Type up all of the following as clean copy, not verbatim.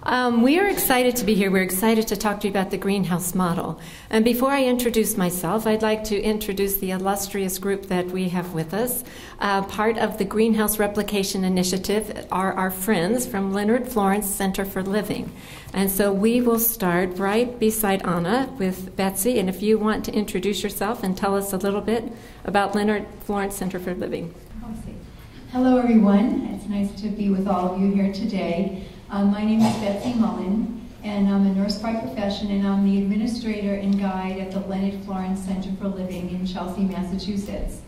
We are excited to be here. We're excited to talk to you about the greenhouse model. And before I introduce myself, I'd like to introduce the illustrious group that we have with us. Part of the Greenhouse Replication Initiative are our friends from Leonard, Florence Center for Living. And so we will start right beside Anna with Betsy. And if you want to introduce yourself and tell us a little bit about Leonard, Florence Center for Living. Hello, everyone. It's nice to be with all of you here today. My name is Betsy Mullen, and I'm a nurse by profession, and I'm the administrator and guide at the Leonard Florence Center for Living in Chelsea, Massachusetts.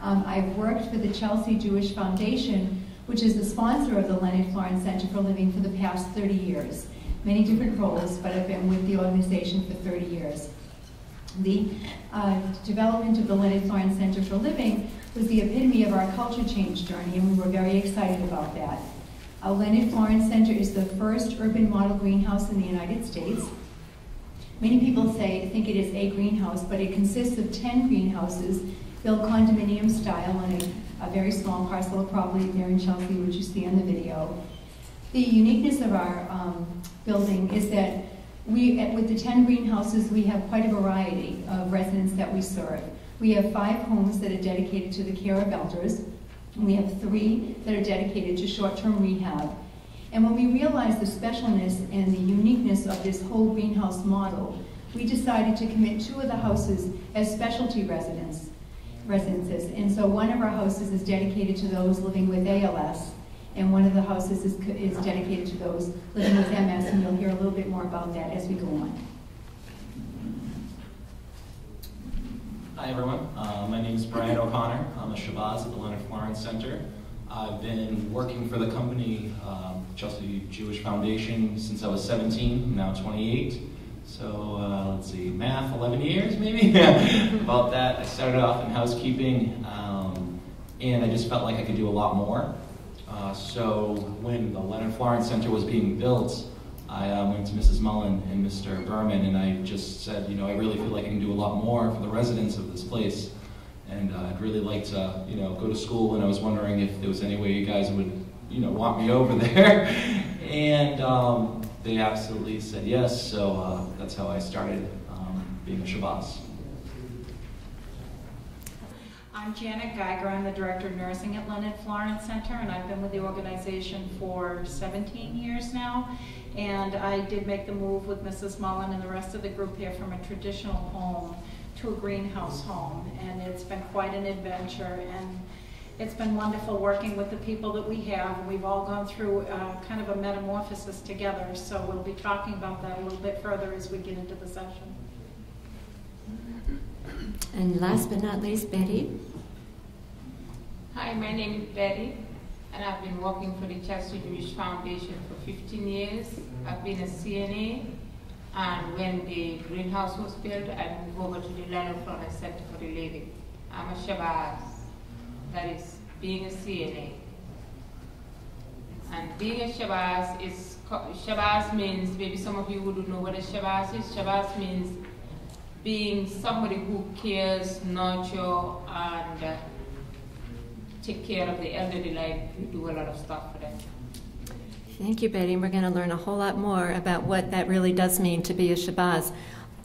I've worked for the Chelsea Jewish Foundation, which is the sponsor of the Leonard Florence Center for Living for the past 30 years. Many different roles, but I've been with the organization for 30 years. The development of the Leonard Florence Center for Living was the epitome of our culture change journey, and we were very excited about that. Leonard Florence Center is the first urban model greenhouse in the United States. Many people think it is a greenhouse, but it consists of 10 greenhouses built condominium style on a very small parcel of property there in Chelsea, which you see on the video. The uniqueness of our building is that with the 10 greenhouses, we have quite a variety of residents that we serve. We have 5 homes that are dedicated to the care of elders. We have 3 that are dedicated to short-term rehab. And when we realized the specialness and the uniqueness of this whole greenhouse model, we decided to commit 2 of the houses as specialty residences. And so one of our houses is dedicated to those living with ALS, and one of the houses is dedicated to those living with MS, and you'll hear a little bit more about that as we go on. Hi everyone, my name is Brian O'Connor. I'm a Shahboz at the Leonard Florence Center. I've been working for the company, Chelsea Jewish Foundation, since I was 17, I'm now 28. So let's see, math, 11 years maybe? About that. I started off in housekeeping, and I just felt like I could do a lot more. So when the Leonard Florence Center was being built, I went to Mrs. Mullen and Mr. Berman, and I just said, I really feel like I can do a lot more for the residents of this place, and I'd really like to, go to school, and I was wondering if there was any way you guys would, want me over there, and they absolutely said yes, so that's how I started being a Shahboz. I'm Janet Geiger. I'm the Director of Nursing at Leonard Florence Center, and I've been with the organization for 17 years now. And I did make the move with Mrs. Mullen and the rest of the group here from a traditional home to a greenhouse home. And it's been quite an adventure, and it's been wonderful working with the people that we have. We've all gone through kind of a metamorphosis together, so we'll be talking about that a little bit further as we get into the session. And last but not least, Betty. Hi, my name is Betty, and I've been working for the Chelsea Jewish Foundation for 15 years. I've been a CNA, and when the greenhouse was built, I moved over to the Leonard Florence Center for the Living. I'm a Shahboz, that is being a CNA. And being a Shahboz means, maybe some of you wouldn't know what a Shahboz is. Shahboz means being somebody who cares, nurture, and take care of the elderly, like we do a lot of stuff for them. Thank you, Betty. We're going to learn a whole lot more about what that really does mean to be a Shahboz.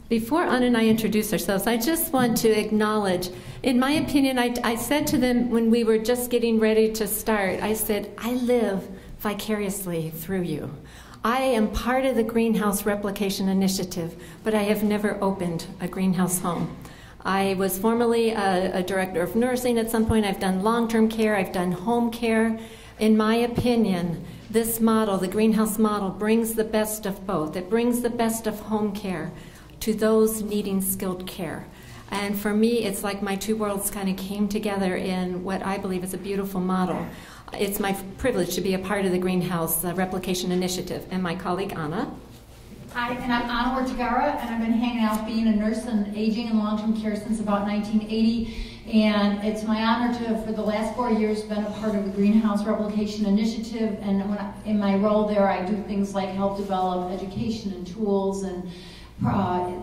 Before Anna and I introduce ourselves, I just want to acknowledge, in my opinion, I said to them when we were just getting ready to start, I said, I live vicariously through you. I am part of the Greenhouse Replication Initiative, but I have never opened a greenhouse home. I was formerly a director of nursing at some point. I've done long-term care. I've done home care. In my opinion, this model, the greenhouse model, brings the best of both. It brings the best of home care to those needing skilled care. And for me, it's like my 2 worlds kind of came together in what I believe is a beautiful model. It's my privilege to be a part of the Greenhouse Replication Initiative. And my colleague, Anna. Hi, and I'm Anna Ortegara, and I've been hanging out being a nurse in aging and long-term care since about 1980. And it's my honor to, for the last 4 years, been a part of the Greenhouse Replication Initiative. And in my role there, I do things like help develop education and tools and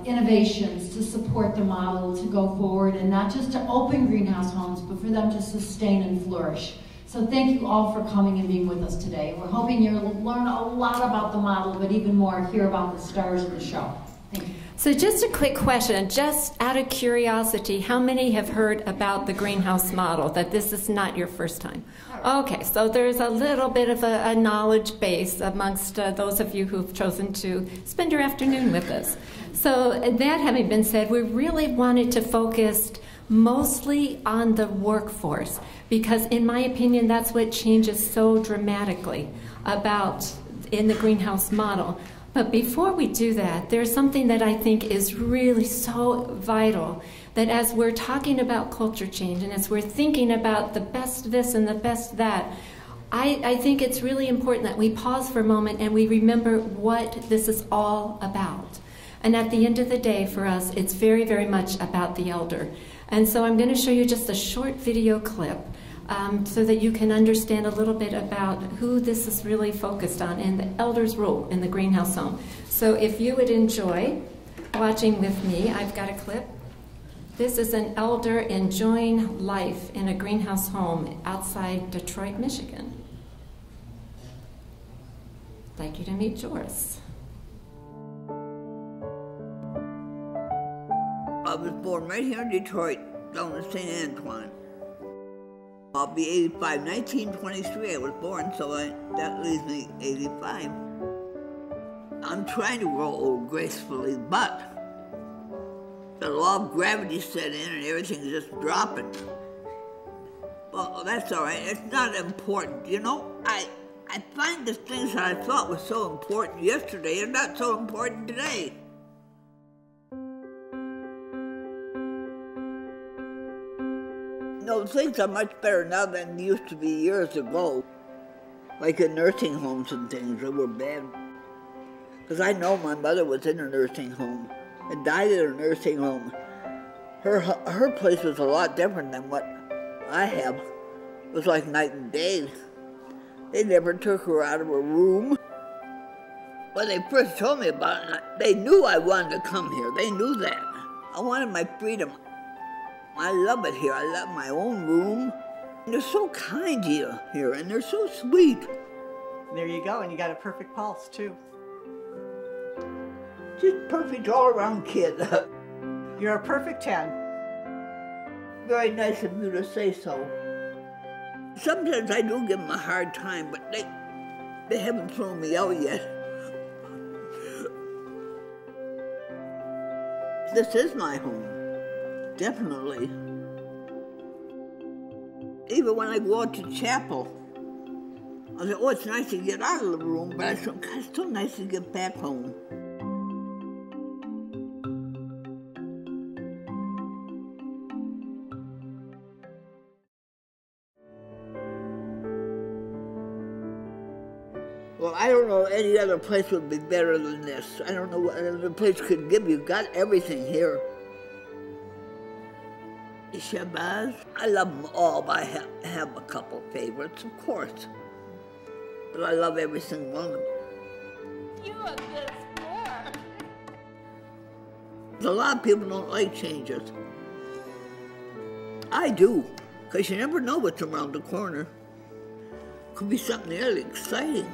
innovations to support the model to go forward, and not just to open greenhouse homes, but for them to sustain and flourish. So thank you all for coming and being with us today. We're hoping you'll learn a lot about the model, but even more, hear about the stars of the show. Thank you. So just a quick question, just out of curiosity, how many have heard about the greenhouse model, that this is not your first time? Okay, so there's a little bit of a knowledge base amongst those of you who've chosen to spend your afternoon with us. So that having been said, we really wanted to focus mostly on the workforce, because in my opinion, that's what changes so dramatically about in the greenhouse model. But before we do that, there's something that I think is really so vital, that as we're talking about culture change and as we're thinking about the best this and the best that, I think it's really important that we pause for a moment and we remember what this is all about. And at the end of the day, for us, it's very, very much about the elder. And so I'm going to show you just a short video clip so that you can understand a little bit about who this is really focused on and the elder's role in the greenhouse home. So if you would enjoy watching with me, I've got a clip. This is an elder enjoying life in a greenhouse home outside Detroit, Michigan. I'd like you to meet Joris. I was born right here in Detroit, down in St. Antoine. I'll be 85. 1923 I was born, so that leaves me 85. I'm trying to grow old gracefully, but the law of gravity set in and everything's just dropping. Well, that's all right. It's not important. You know, I find the things that I thought were so important yesterday are not so important today. No, things are much better now than they used to be years ago. Like in nursing homes and things that were bad. Because I know my mother was in a nursing home and died in a nursing home. Her place was a lot different than what I have. It was like night and day. They never took her out of her room. When they first told me about it, they knew I wanted to come here. They knew that. I wanted my freedom. I love it here. I love my own room. And they're so kind to you here, and they're so sweet. There you go, and you got a perfect pulse, too. Just perfect all-around kid. You're a perfect 10. Very nice of you to say so. Sometimes I do give them a hard time, but they haven't thrown me out yet. This is my home. Definitely. Even when I go out to chapel, I say, oh, it's nice to get out of the room, but I say, God, it's so nice to get back home. Well, I don't know any other place would be better than this. I don't know what other place could give you. Got everything here. Shahboz, I love them all, but I have a couple favorites, of course. But I love every single one of them. You are good sport. A lot of people don't like changes. I do, because you never know what's around the corner. Could be something really exciting.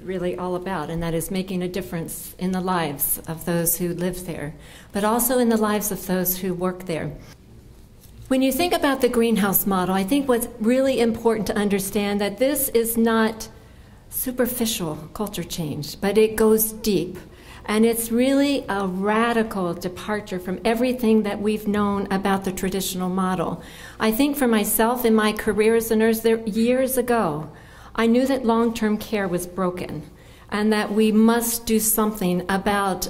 Really all about, and that is making a difference in the lives of those who live there, but also in the lives of those who work there. When you think about the greenhouse model, I think what's really important to understand that this is not superficial culture change, but it goes deep. And it's really a radical departure from everything that we've known about the traditional model. I think for myself in my career as a nurse, years ago, I knew that long-term care was broken and that we must do something about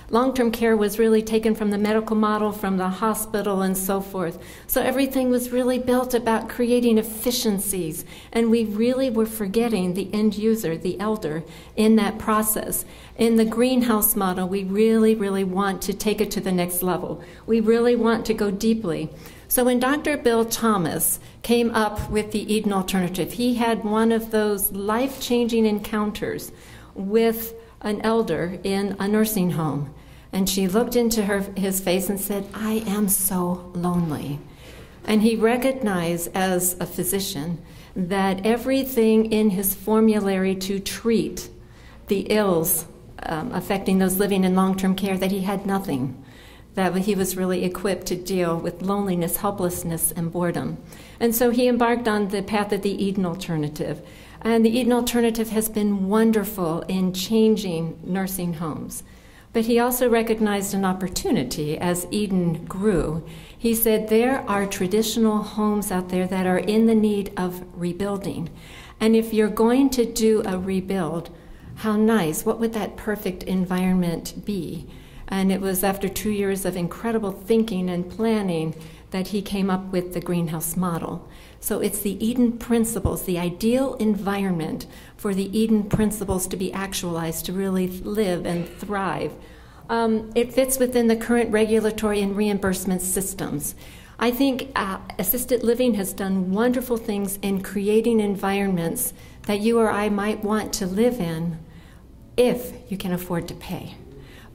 long-term care was really taken from the medical model, from the hospital and so forth. So everything was really built about creating efficiencies, and we really were forgetting the end user, the elder, in that process. In the greenhouse model, we really, really want to take it to the next level. We really want to go deeply. So when Dr. Bill Thomas came up with the Eden Alternative, he had one of those life-changing encounters with an elder in a nursing home. And she looked into his face and said, "I am so lonely." And he recognized as a physician that everything in his formulary to treat the ills affecting those living in long-term care, that he had nothing, that he was really equipped to deal with loneliness, helplessness, and boredom. And so he embarked on the path of the Eden Alternative. And the Eden Alternative has been wonderful in changing nursing homes. But he also recognized an opportunity as Eden grew. He said there are traditional homes out there that are in the need of rebuilding. And if you're going to do a rebuild, how nice, what would that perfect environment be? And it was after 2 years of incredible thinking and planning that he came up with the greenhouse model. So it's the Eden principles, the ideal environment for the Eden principles to be actualized, to really live and thrive. It fits within the current regulatory and reimbursement systems. I think assisted living has done wonderful things in creating environments that you or I might want to live in if you can afford to pay.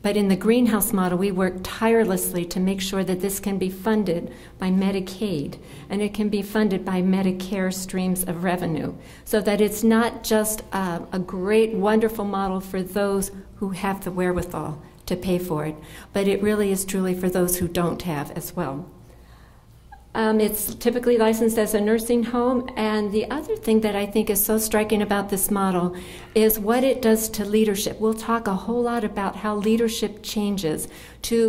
But in the greenhouse model, we work tirelessly to make sure that this can be funded by Medicaid, and it can be funded by Medicare streams of revenue, so that it's not just a great, wonderful model for those who have the wherewithal to pay for it, but it really is truly for those who don't have as well. It's typically licensed as a nursing home, and the other thing that I think is so striking about this model is what it does to leadership. We'll talk a whole lot about how leadership changes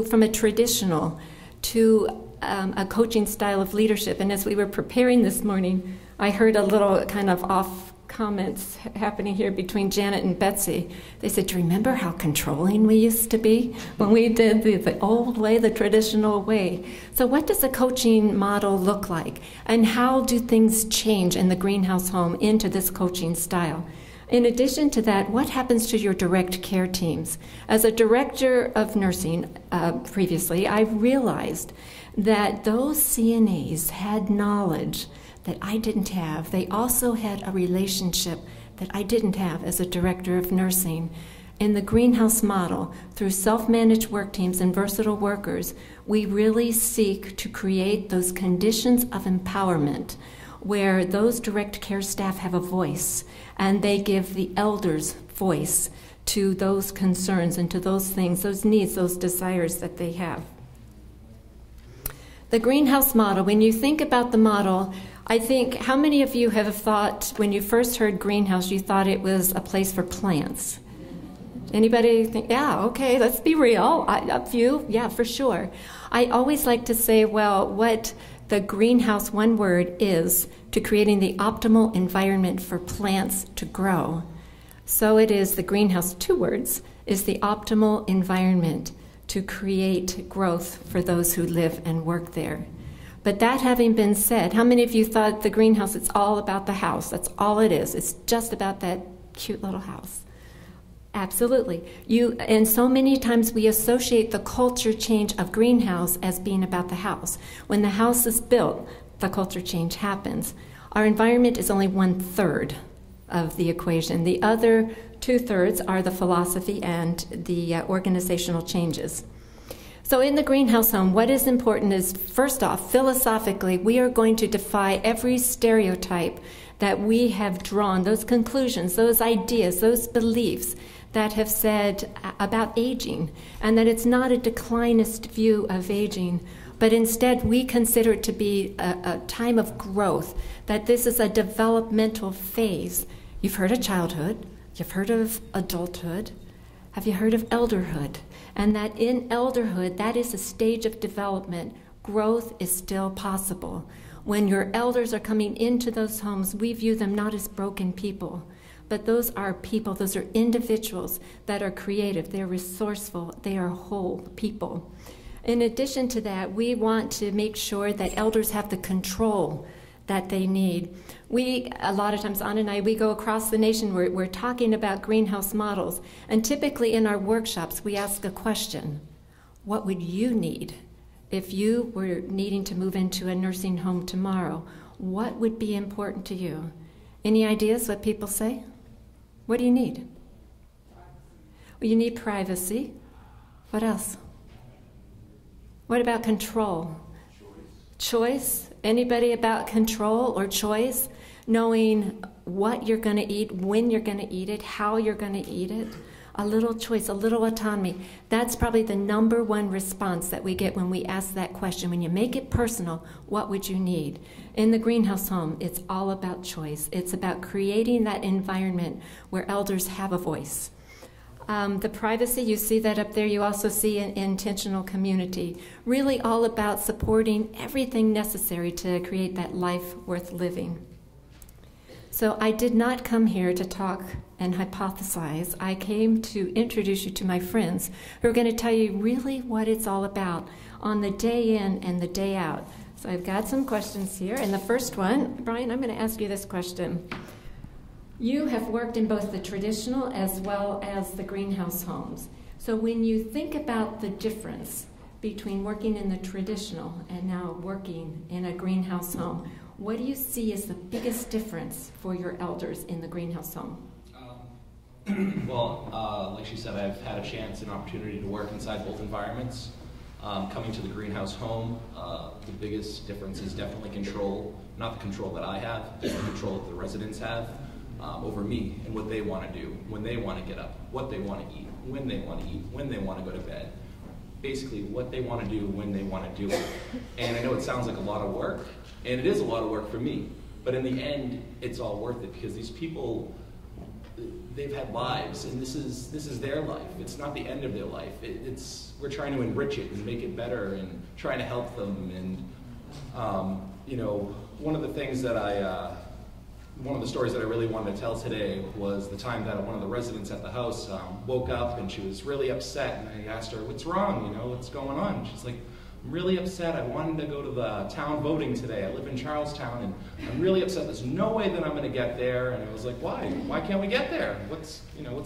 from a traditional to a coaching style of leadership. And as we were preparing this morning, I heard a little kind of off comments happening here between Janet and Betsy. They said, "Do you remember how controlling we used to be when we did the old way, the traditional way?" So what does a coaching model look like? And how do things change in the greenhouse home into this coaching style? In addition to that, what happens to your direct care teams? As a director of nursing previously, I realized that those CNAs had knowledge that I didn't have. They also had a relationship that I didn't have as a director of nursing. In the greenhouse model, through self-managed work teams and versatile workers, we really seek to create those conditions of empowerment where those direct care staff have a voice, and they give the elders voice to those concerns and to those things, those needs, those desires that they have. The greenhouse model, when you think about the model, I think, how many of you have thought, when you first heard greenhouse, you thought it was a place for plants? Anybody think, yeah, okay, let's be real. A few, yeah, for sure. I always like to say, well, what the greenhouse, one word, is to creating the optimal environment for plants to grow. So it is the greenhouse, two words, is the optimal environment to create growth for those who live and work there. But that having been said, how many of you thought the greenhouse, it's all about the house? That's all it is. It's just about that cute little house. Absolutely. And so many times we associate the culture change of greenhouse as being about the house. When the house is built, the culture change happens. Our environment is only 1/3 of the equation. The other 2/3 are the philosophy and the organizational changes. So in the greenhouse home, what is important is, first off, philosophically, we are going to defy every stereotype that we have drawn, those conclusions, those ideas, those beliefs that have said about aging, and that it's not a declinist view of aging, but instead we consider it to be a time of growth, that this is a developmental phase. You've heard of childhood, you've heard of adulthood, have you heard of elderhood? And that in elderhood, that is a stage of development. Growth is still possible. When your elders are coming into those homes, we view them not as broken people, but those are people, those are individuals that are creative, they're resourceful, they are whole people. In addition to that, we want to make sure that elders have the control that they need. A lot of times, Anna and I, we go across the nation, we're talking about greenhouse models, and typically in our workshops, we ask a question: what would you need if you were needing to move into a nursing home tomorrow, what would be important to you? Any ideas what people say? What do you need? Well, you need privacy. What else? What about control? Choice? Anybody about control or choice? Knowing what you're going to eat, when you're going to eat it, how you're going to eat it. A little choice, a little autonomy. That's probably the number one response that we get when we ask that question. When you make it personal, what would you need? In the greenhouse home, it's all about choice. It's about creating that environment where elders have a voice. The privacy, you see that up there. You also see an intentional community. Really all about supporting everything necessary to create that life worth living. So I did not come here to talk and hypothesize. I came to introduce you to my friends who are going to tell you really what it's all about on the day in and the day out. So I've got some questions here. And the first one, Brian, I'm going to ask you this question. You have worked in both the traditional as well as the greenhouse homes. So when you think about the difference between working in the traditional and now working in a greenhouse home, what do you see as the biggest difference for your elders in the greenhouse home? Well, like she said, I've had a chance and opportunity to work inside both environments. Coming to the greenhouse home, the biggest difference is definitely control. Not the control that I have, just the control that the residents have over me and what they want to do, when they want to get up, what they want to eat, when they want to eat, when they want to go to bed. Basically, what they want to do, when they want to do it. And I know it sounds like a lot of work, and it is a lot of work for me, but in the end, it's all worth it because these people, they've had lives, and this is their life. It's not the end of their life. We're trying to enrich it and make it better and trying to help them. And you know, one of the things that one of the stories that I really wanted to tell today was the time that one of the residents at the house woke up and she was really upset, and I asked her, "What's wrong? You know, what's going on?" She's like, "I'm really upset. I wanted to go to the town voting today. I live in Charlestown, and I'm really upset. There's no way that I'm going to get there." And I was like, "Why? Why can't we get there? What's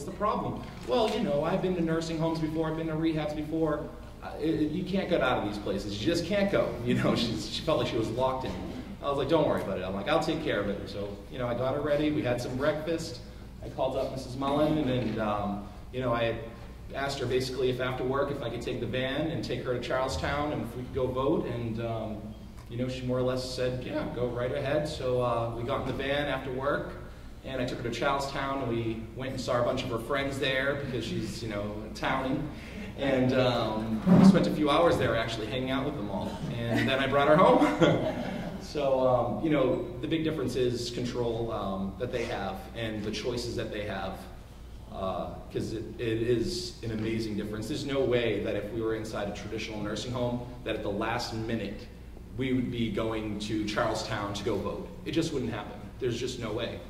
the problem?" "Well, you know, I've been to nursing homes before. I've been to rehabs before. You can't get out of these places. You just can't go." You know, she felt like she was locked in. I was like, "Don't worry about it." I'm like, "I'll take care of it." So, you know, I got her ready. We had some breakfast. I called up Mrs. Mullen, and you know, I had asked her basically if after work if I could take the van and take her to Charlestown and if we could go vote. And you know, she more or less said, "Yeah, go right ahead." So we got in the van after work, and I took her to Charlestown, and we went and saw a bunch of her friends there because she's, you know, a townie. And we spent a few hours there actually hanging out with them all. And then I brought her home. So, you know, the big difference is control that they have and the choices that they have, because it is an amazing difference. There's no way that if we were inside a traditional nursing home that at the last minute we would be going to Charlestown to go vote. It just wouldn't happen. There's just no way.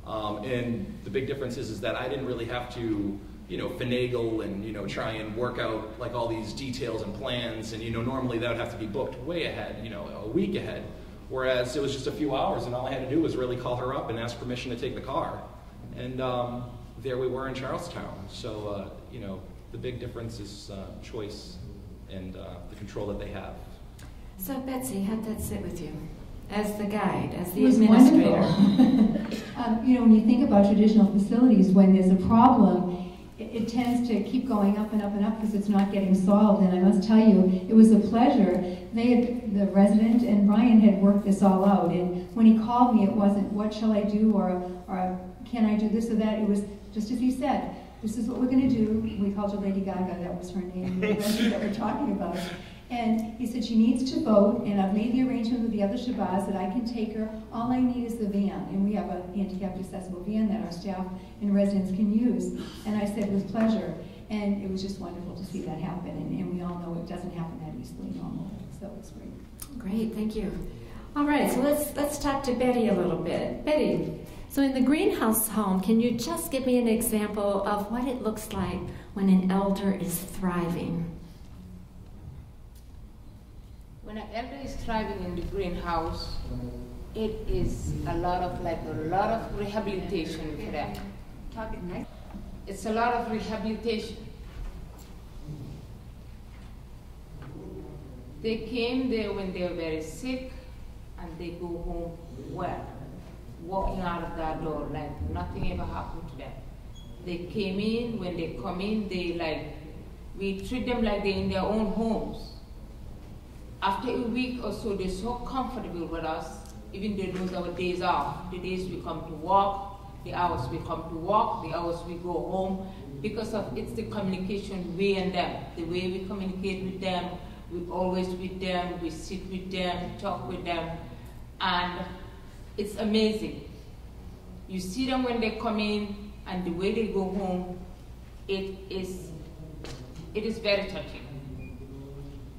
And the big difference is that I didn't really have to, you know, finagle and, you know, try and work out like all these details and plans. And, you know, normally that would have to be booked way ahead, you know, a week ahead. Whereas it was just a few hours, and all I had to do was really call her up and ask permission to take the car. And there we were in Charlestown. So, you know, the big difference is choice and the control that they have. So, Betsy, how'd that sit with you? As the guide, as the It was administrator? Wonderful. You know, when you think about traditional facilities, when there's a problem, it tends to keep going up and up and up because it's not getting solved. And I must tell you, it was a pleasure. The resident and Brian had worked this all out. And when he called me, it wasn't, "What shall I do?" or "Can I do this or that?" It was just as he said, "This is what we're going to do." We called her Lady Gaga. That was her name, the resident that we're talking about. And he said, "She needs to vote, and I've made the arrangement with the other Shahboz that I can take her. All I need is the van." And we have a handicapped accessible van that our staff and residents can use. And I said, "With pleasure." And it was just wonderful to see that happen. And we all know it doesn't happen that easily normally. So it's great. Great, thank you. All right, so let's talk to Betty a little bit. Betty, so in the greenhouse home, can you just give me an example of what it looks like when an elder is thriving? When an elder is thriving in the greenhouse, it is a lot of rehabilitation for them. It's a lot of rehabilitation. They came there when they were very sick, and they go home well, walking out of that door like nothing ever happened to them. They came in, when they come in, we treat them like they're in their own homes. After a week or so, they're so comfortable with us, even they know our days off, the days we come to work, the hours we come to work, the hours we go home, because of it's the communication we and them, the way we communicate with them, we're always with them, we sit with them, talk with them, and it's amazing. You see them when they come in, and the way they go home, it is very touching.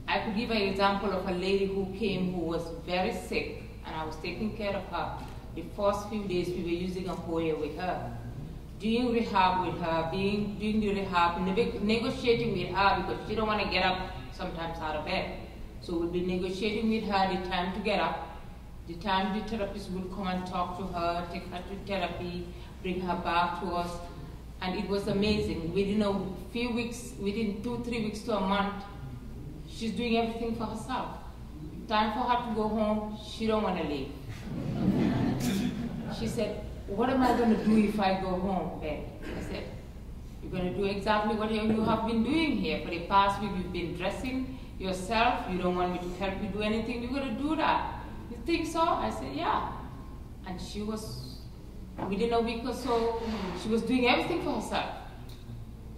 I could give an example of a lady who came who was very sick, and I was taking care of her. The first few days we were using a Hoya with her. Doing rehab with her, doing the rehab, negotiating with her because she don't want to get up sometimes out of bed. So we'll be negotiating with her the time to get up, the time the therapist will come and talk to her, take her to therapy, bring her back to us. And it was amazing. Within a few weeks, within 2-3 weeks to a month, she's doing everything for herself. Time for her to go home, she don't want to leave. She said, what am I going to do if I go home, Ben? I said, you're going to do exactly what you have been doing here. For the past week, you've been dressing yourself. You don't want me to help you do anything. You're going to do that. You think so? I said, yeah. And she was, within a week or so, she was doing everything for herself.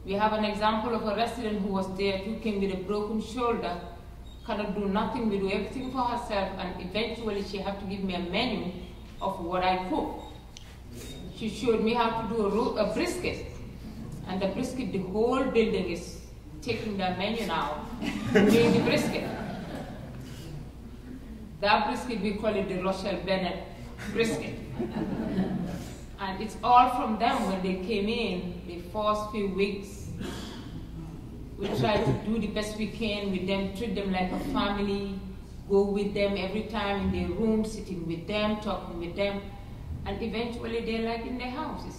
We have an example of a resident who was there who came with a broken shoulder, cannot do nothing, we do everything for herself, and eventually she had to give me a menu of what I cook. She showed me how to do a brisket, and the brisket, the whole building is taking that menu now, doing the brisket. That brisket, we call it the Rochelle Bennett brisket. And it's all from them when they came in, the first few weeks. We try to do the best we can with them, treat them like a family, go with them every time in their room, sitting with them, talking with them, and eventually they're like in their houses.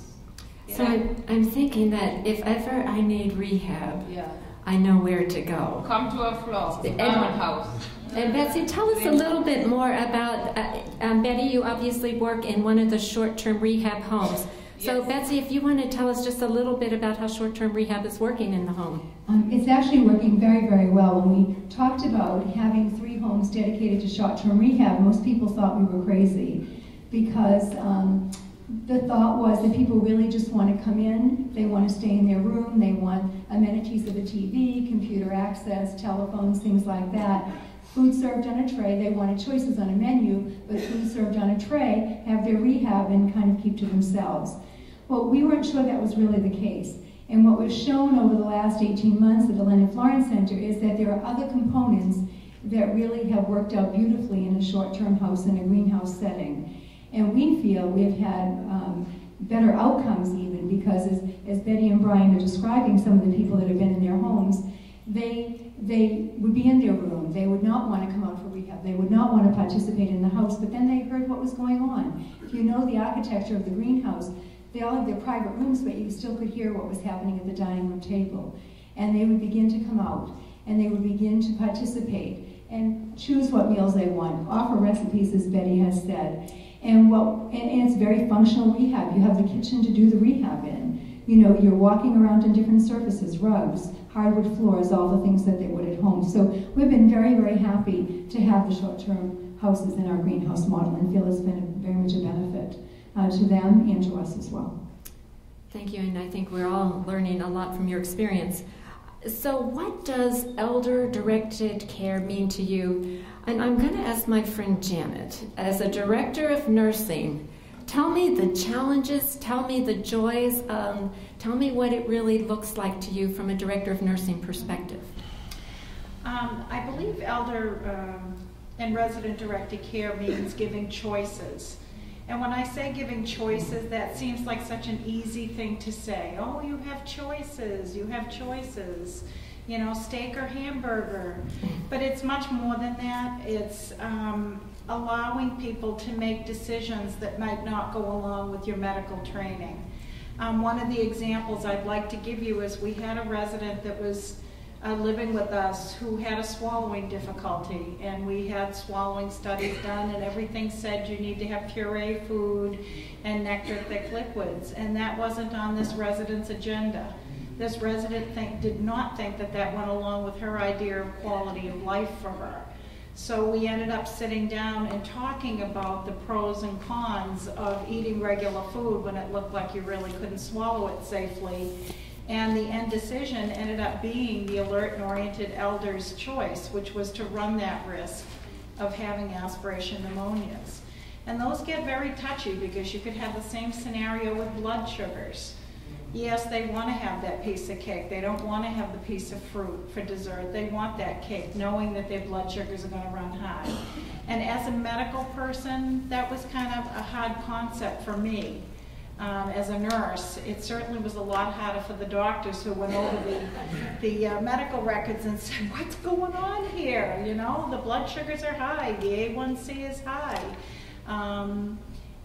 So I'm thinking that if ever I need rehab, yeah, I know where to go. Come to our floor, our house. And Betsy, tell us a little bit more about, Betty, you obviously work in one of the short-term rehab homes. So yes. Betsy, if you want to tell us just a little bit about how short-term rehab is working in the home. It's actually working very, very well. When we talked about having 3 homes dedicated to short-term rehab, most people thought we were crazy because the thought was that people really just want to come in, they want to stay in their room, they want amenities of a TV, computer access, telephones, things like that. Food served on a tray, they wanted choices on a menu, but food served on a tray, have their rehab and kind of keep to themselves. Well, we weren't sure that was really the case. And what was shown over the last 18 months at the Leonard Florence Center is that there are other components that really have worked out beautifully in a short-term house in a greenhouse setting. And we feel we've had better outcomes even because as Betty and Brian are describing some of the people that have been in their homes, they would be in their room. They would not want to come out for rehab. They would not want to participate in the house, but then they heard what was going on. If you know the architecture of the greenhouse, they all have their private rooms, but you still could hear what was happening at the dining room table. And they would begin to come out, and they would begin to participate and choose what meals they want, offer recipes, as Betty has said. And it's very functional rehab. You have the kitchen to do the rehab in. You know, you're walking around on different surfaces, rugs, hardwood floors, all the things that they would at home. So we've been very, very happy to have the short-term houses in our greenhouse model and feel it's been very much a benefit to them and to us as well. Thank you, and I think we're all learning a lot from your experience. So what does elder-directed care mean to you? And I'm going to ask my friend Janet, as a director of nursing, tell me the challenges, tell me the joys, tell me what it really looks like to you from a director of nursing perspective. I believe elder and resident-directed care means giving choices. And when I say giving choices, that seems like such an easy thing to say. Oh, you have choices, you know, steak or hamburger. But it's much more than that. It's allowing people to make decisions that might not go along with your medical training. One of the examples I'd like to give you is we had a resident that was living with us who had a swallowing difficulty, and we had swallowing studies done, and everything said you need to have puree food and nectar thick liquids, and that wasn't on this resident's agenda. This resident did not think that that went along with her idea of quality of life for her. So we ended up sitting down and talking about the pros and cons of eating regular food when it looked like you really couldn't swallow it safely. And the end decision ended up being the alert and oriented elder's choice, which was to run that risk of having aspiration pneumonias. And those get very touchy because you could have the same scenario with blood sugars. Yes, they want to have that piece of cake. They don't want to have the piece of fruit for dessert. They want that cake, knowing that their blood sugars are going to run high. And as a medical person, that was kind of a hard concept for me. As a nurse, it certainly was a lot harder for the doctors who went over the medical records and said, what's going on here? You know, the blood sugars are high, the A1C is high.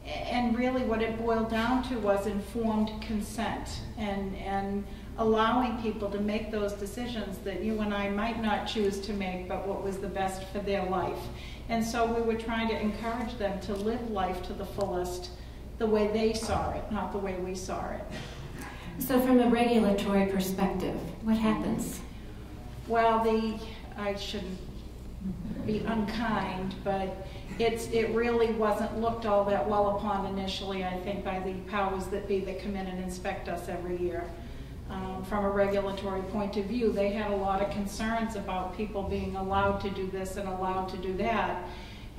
And really what it boiled down to was informed consent and allowing people to make those decisions that you and I might not choose to make, but what was the best for their life. And so we were trying to encourage them to live life to the fullest, the way they saw it, not the way we saw it. So from a regulatory perspective, what happens? Well, I shouldn't be unkind, but it really wasn't looked all that well upon initially, I think, by the powers that be that come in and inspect us every year. From a regulatory point of view, they had a lot of concerns about people being allowed to do this and allowed to do that.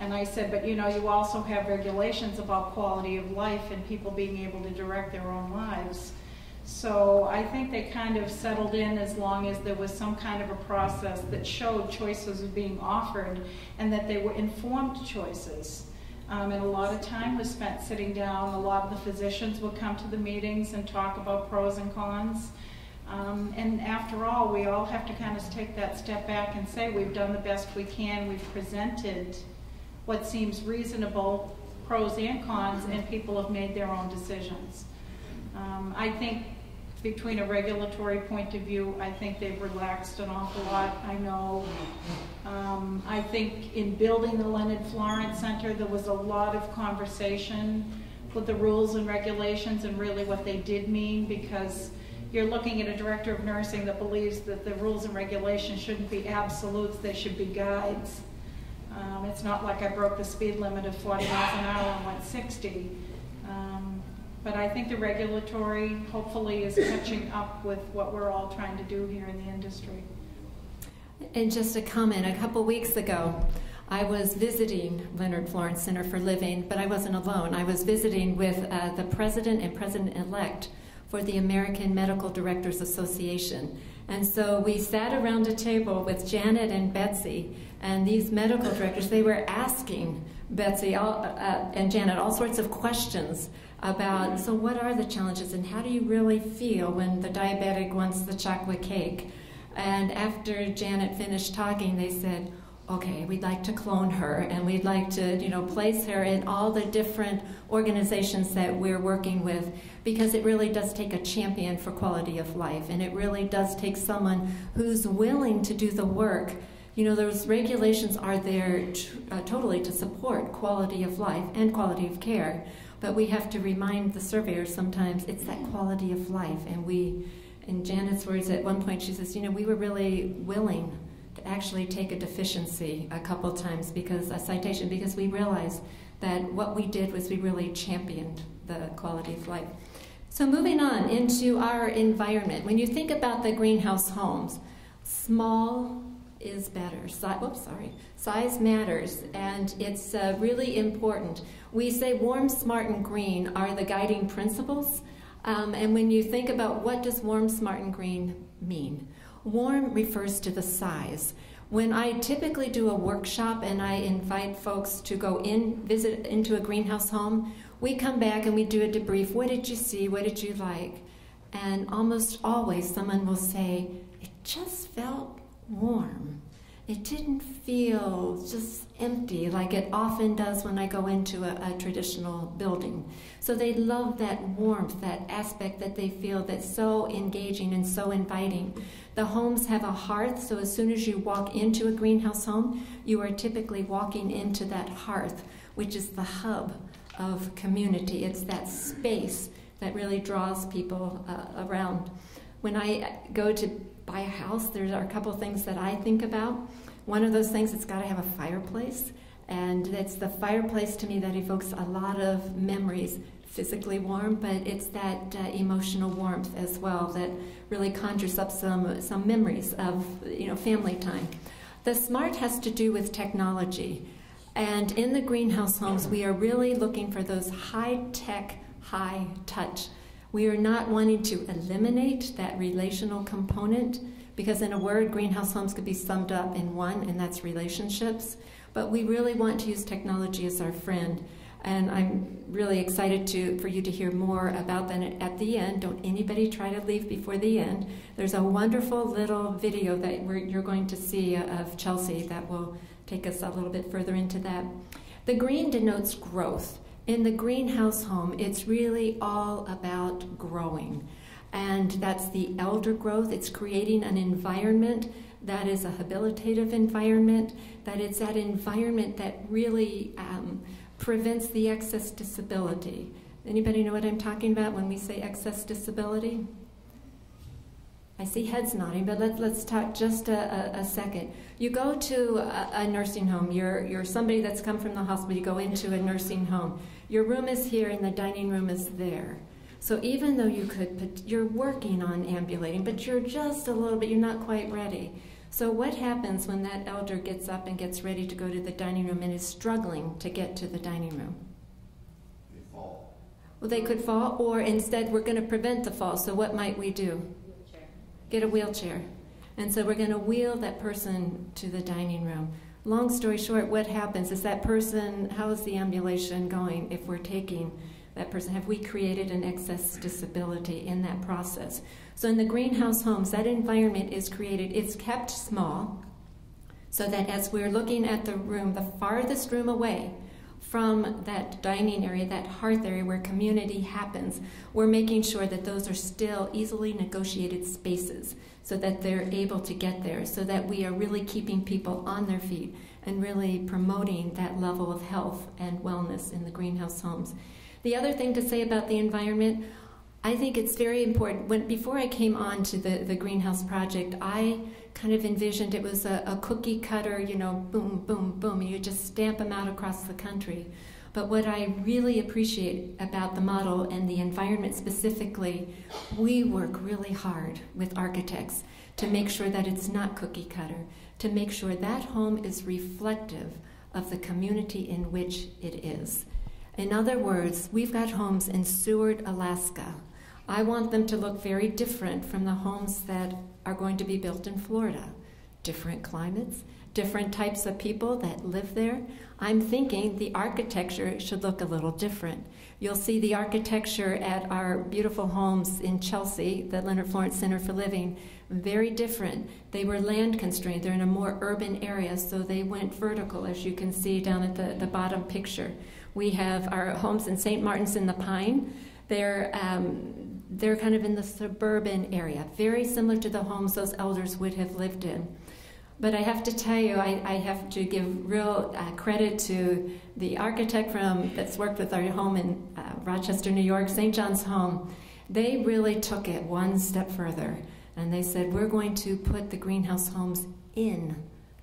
And I said, but you know, you also have regulations about quality of life and people being able to direct their own lives. So I think they kind of settled in as long as there was some kind of a process that showed choices were being offered and that they were informed choices. And a lot of time was spent sitting down. A lot of the physicians would come to the meetings and talk about pros and cons. And after all, we all have to kind of take that step back and say we've done the best we can. We've presented what seems reasonable, pros and cons, and people have made their own decisions. I think between a regulatory point of view, I think they've relaxed an awful lot. I know. I think in building the Leonard Florence Center, there was a lot of conversation with the rules and regulations and really what they did mean, because you're looking at a director of nursing that believes that the rules and regulations shouldn't be absolutes, they should be guides. It's not like I broke the speed limit of 40 miles an hour and went 60. But I think the regulatory, hopefully, is catching up with what we're all trying to do here in the industry. And just a comment, a couple weeks ago, I was visiting Leonard Florence Center for Living, but I wasn't alone. I was visiting with the president and president-elect for the American Medical Directors Association. And so we sat around a table with Janet and Betsy, and these medical directors, they were asking Betsy and Janet all sorts of questions about, so what are the challenges and how do you really feel when the diabetic wants the chocolate cake? And after Janet finished talking, they said, okay, we'd like to clone her and we'd like to, you know, place her in all the different organizations that we're working with, because it really does take a champion for quality of life, and it really does take someone who's willing to do the work. You know, those regulations are there totally to support quality of life and quality of care, but we have to remind the surveyors sometimes it's that quality of life. And we, in Janet's words at one point, she says, you know, we were really willing to actually take a deficiency a couple times, because a citation, because we realized that what we did was we really championed the quality of life. So moving on into our environment, when you think about the greenhouse homes, small is better. Size matters, and it's really important. We say warm, smart, and green are the guiding principles. And when you think about what does warm, smart, and green mean, warm refers to the size. When I typically do a workshop and I invite folks to go visit into a greenhouse home, we come back and we do a debrief. What did you see? What did you like? And almost always someone will say, it just felt warm. it didn't feel just empty like it often does when I go into a traditional building. So they love that warmth, that aspect that they feel that's so engaging and so inviting. The homes have a hearth, so as soon as you walk into a greenhouse home, you are typically walking into that hearth, which is the hub of community. It's that space that really draws people around. When I go to buy a house, there are a couple of things that I think about. One of those things, it's got to have a fireplace, and it's the fireplace to me that evokes a lot of memories, physically warm, but it's that emotional warmth as well that really conjures up some memories of family time. The smart has to do with technology, and in the greenhouse homes, we are really looking for those high-tech, high-touch. We are not wanting to eliminate that relational component, because in a word, greenhouse homes could be summed up in one, and that's relationships. But we really want to use technology as our friend. And I'm really excited for you to hear more about that at the end. Don't anybody try to leave before the end. There's a wonderful little video that you're going to see of Chelsea that will take us a little bit further into that. The green denotes growth. In the greenhouse home, it's really all about growing. And that's the elder growth. It's creating an environment that is a habilitative environment, that it's that environment that really prevents the excess disability. Anybody know what I'm talking about when we say excess disability? I see heads nodding, but let's talk just a second. You go to a nursing home. You're somebody that's come from the hospital. You go into a nursing home. Your room is here and the dining room is there. So even though you're working on ambulating, but you're just a little bit, you're not quite ready. So what happens when that elder gets up and gets ready to go to the dining room and is struggling to get to the dining room? They fall. Well, they could fall, or instead we're going to prevent the fall. So what might we do? Wheelchair. Get a wheelchair. And so we're going to wheel that person to the dining room. Long story short, what happens is that person, how is the ambulation going if we're taking that person? Have we created an excess disability in that process? So in the greenhouse homes, that environment is created, it's kept small, so that as we're looking at the room, the farthest room away from that dining area, that hearth area where community happens, we're making sure that those are still easily negotiated spaces so that they're able to get there, so that we are really keeping people on their feet and really promoting that level of health and wellness in the greenhouse homes. The other thing to say about the environment, I think it's very important. Before I came on to the greenhouse project, I kind of envisioned it was a cookie cutter, boom, boom, boom, and you just stamp them out across the country. But what I really appreciate about the model and the environment specifically, we work really hard with architects to make sure that it's not cookie cutter, to make sure that home is reflective of the community in which it is. In other words, we've got homes in Seward, Alaska. I want them to look very different from the homes that are going to be built in Florida. Different climates, different types of people that live there. I'm thinking the architecture should look a little different. You'll see the architecture at our beautiful homes in Chelsea, the Leonard Florence Center for Living, very different. They were land constrained. They're in a more urban area, so they went vertical, as you can see down at the bottom picture. We have our homes in St. Martin's in the Pine. They're kind of in the suburban area, very similar to the homes those elders would have lived in. But I have to tell you, I have to give real credit to the architect that's worked with our home in Rochester, New York, St. John's Home. They really took it one step further, and they said, we're going to put the greenhouse homes in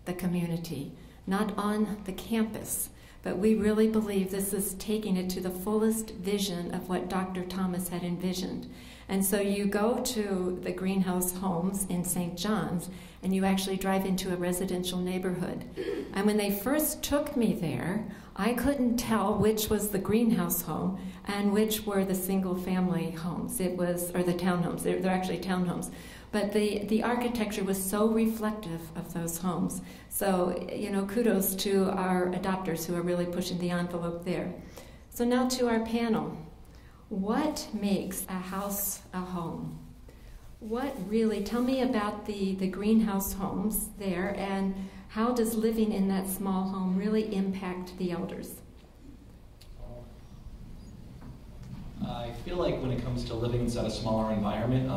the community, not on the campus. But we really believe this is taking it to the fullest vision of what Dr. Thomas had envisioned. And so you go to the greenhouse homes in St. John's, and you actually drive into a residential neighborhood. And when they first took me there, I couldn't tell which was the greenhouse home and which were the single-family homes. Or the townhomes. They're actually townhomes. But the architecture was so reflective of those homes. So, kudos to our adopters who are really pushing the envelope there. So now to our panel. What makes a house a home? Tell me about the greenhouse homes there, and How does living in that small home really impact the elders? I feel like when it comes to living inside a smaller environment,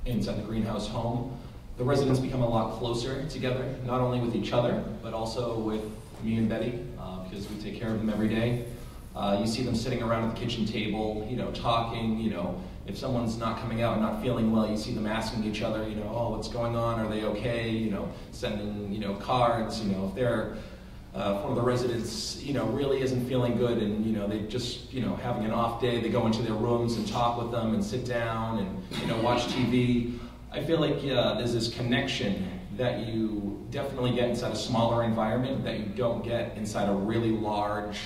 inside the greenhouse home, the residents become a lot closer together, not only with each other, but also with me and Betty, because we take care of them every day. You see them sitting around at the kitchen table, talking, if someone's not coming out and not feeling well, you see them asking each other, oh, what's going on? Are they okay? Sending, cards, if they're, if one of the residents, really isn't feeling good and, they just, having an off day, they go into their rooms and talk with them and sit down and, watch TV. I feel like there's this connection that you definitely get inside a smaller environment that you don't get inside a really large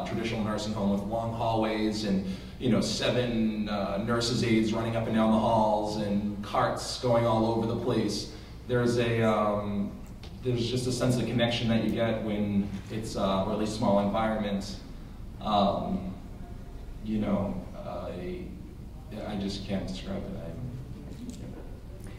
traditional nursing home with long hallways and 7 nurses' aides running up and down the halls and carts going all over the place. There's just a sense of connection that you get when it's a really small environment. I just can't describe it.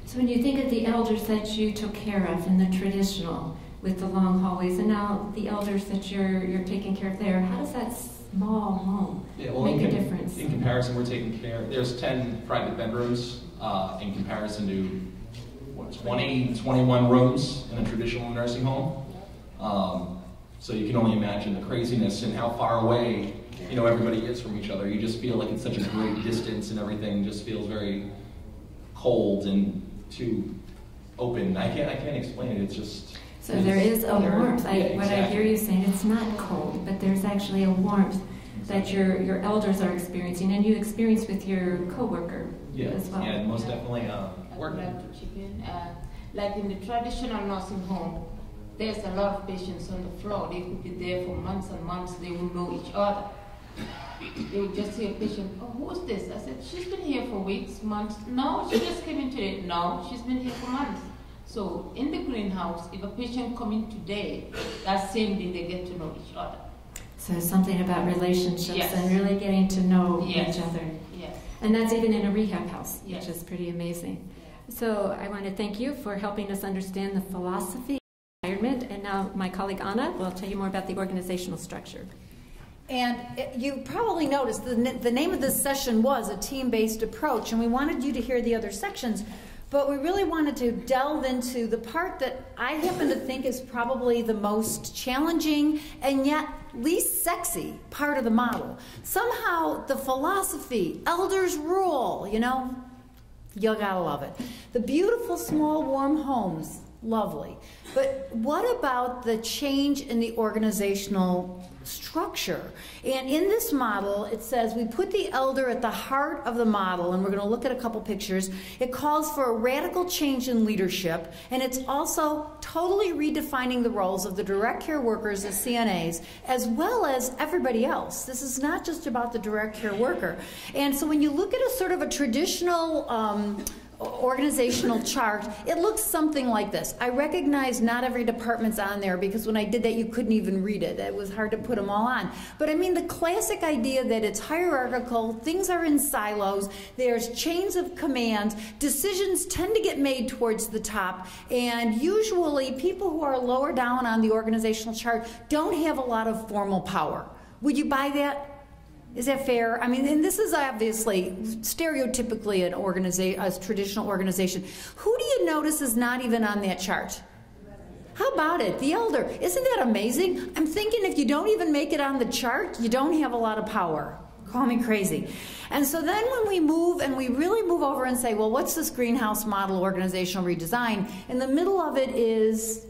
So when you think of the elders that you took care of in the traditional, with the long hallways, and now the elders that you're taking care of there, how does that small home make a difference? In comparison, we're taking care, there's 10 private bedrooms in comparison to 20, 21 rooms in a traditional nursing home. So you can only imagine the craziness and how far away everybody is from each other. You just feel like it's such a great distance and everything just feels very cold and too open. I can't explain it. It's just. So there is a warmth. Exactly. What I hear you saying, it's not cold, but there's actually a warmth that your elders are experiencing, and you experience with your coworker as well. Yeah, most definitely. I would like to chip in. Like in the traditional nursing home, there's a lot of patients on the floor. They could be there for months and months. They will know each other. They would just see a patient, oh, who's this? I said, she's been here for weeks, months. No, she just came in today. No, she's been here for months. So in the greenhouse, if a patient come in today, that same day they get to know each other. So something about relationships Yes. and really getting to know Yes. each other. Yes. And that's even in a rehab house, Yes. which is pretty amazing. So I want to thank you for helping us understand the philosophy, environment, and now my colleague Anna will tell you more about the organizational structure. And you probably noticed the name of this session was a team-based approach, and we wanted you to hear the other sections, but we really wanted to delve into the part that I happen to think is probably the most challenging and yet least sexy part of the model. Somehow the philosophy, elders rule, you gotta love it. The beautiful small warm homes, lovely. But what about the change in the organizational structure? And in this model, it says we put the elder at the heart of the model, and we're going to look at a couple pictures. It calls for a radical change in leadership, and it's also totally redefining the roles of the direct care workers as CNAs, as well as everybody else. This is not just about the direct care worker. And so when you look at a sort of a traditional organizational chart, it looks something like this. I recognize not every department's on there because when I did that you couldn't even read it. It was hard to put them all on. But I mean the classic idea that it's hierarchical, things are in silos, there's chains of command, decisions tend to get made towards the top, and usually people who are lower down on the organizational chart don't have a lot of formal power. Would you buy that? Is that fair? I mean, and this is obviously stereotypically a traditional organization. Who do you notice is not even on that chart? How about it? The elder. Isn't that amazing? I'm thinking if you don't even make it on the chart, you don't have a lot of power. Call me crazy. And so then when we move and we really move over and say, well, what's this greenhouse model organizational redesign? In the middle of it is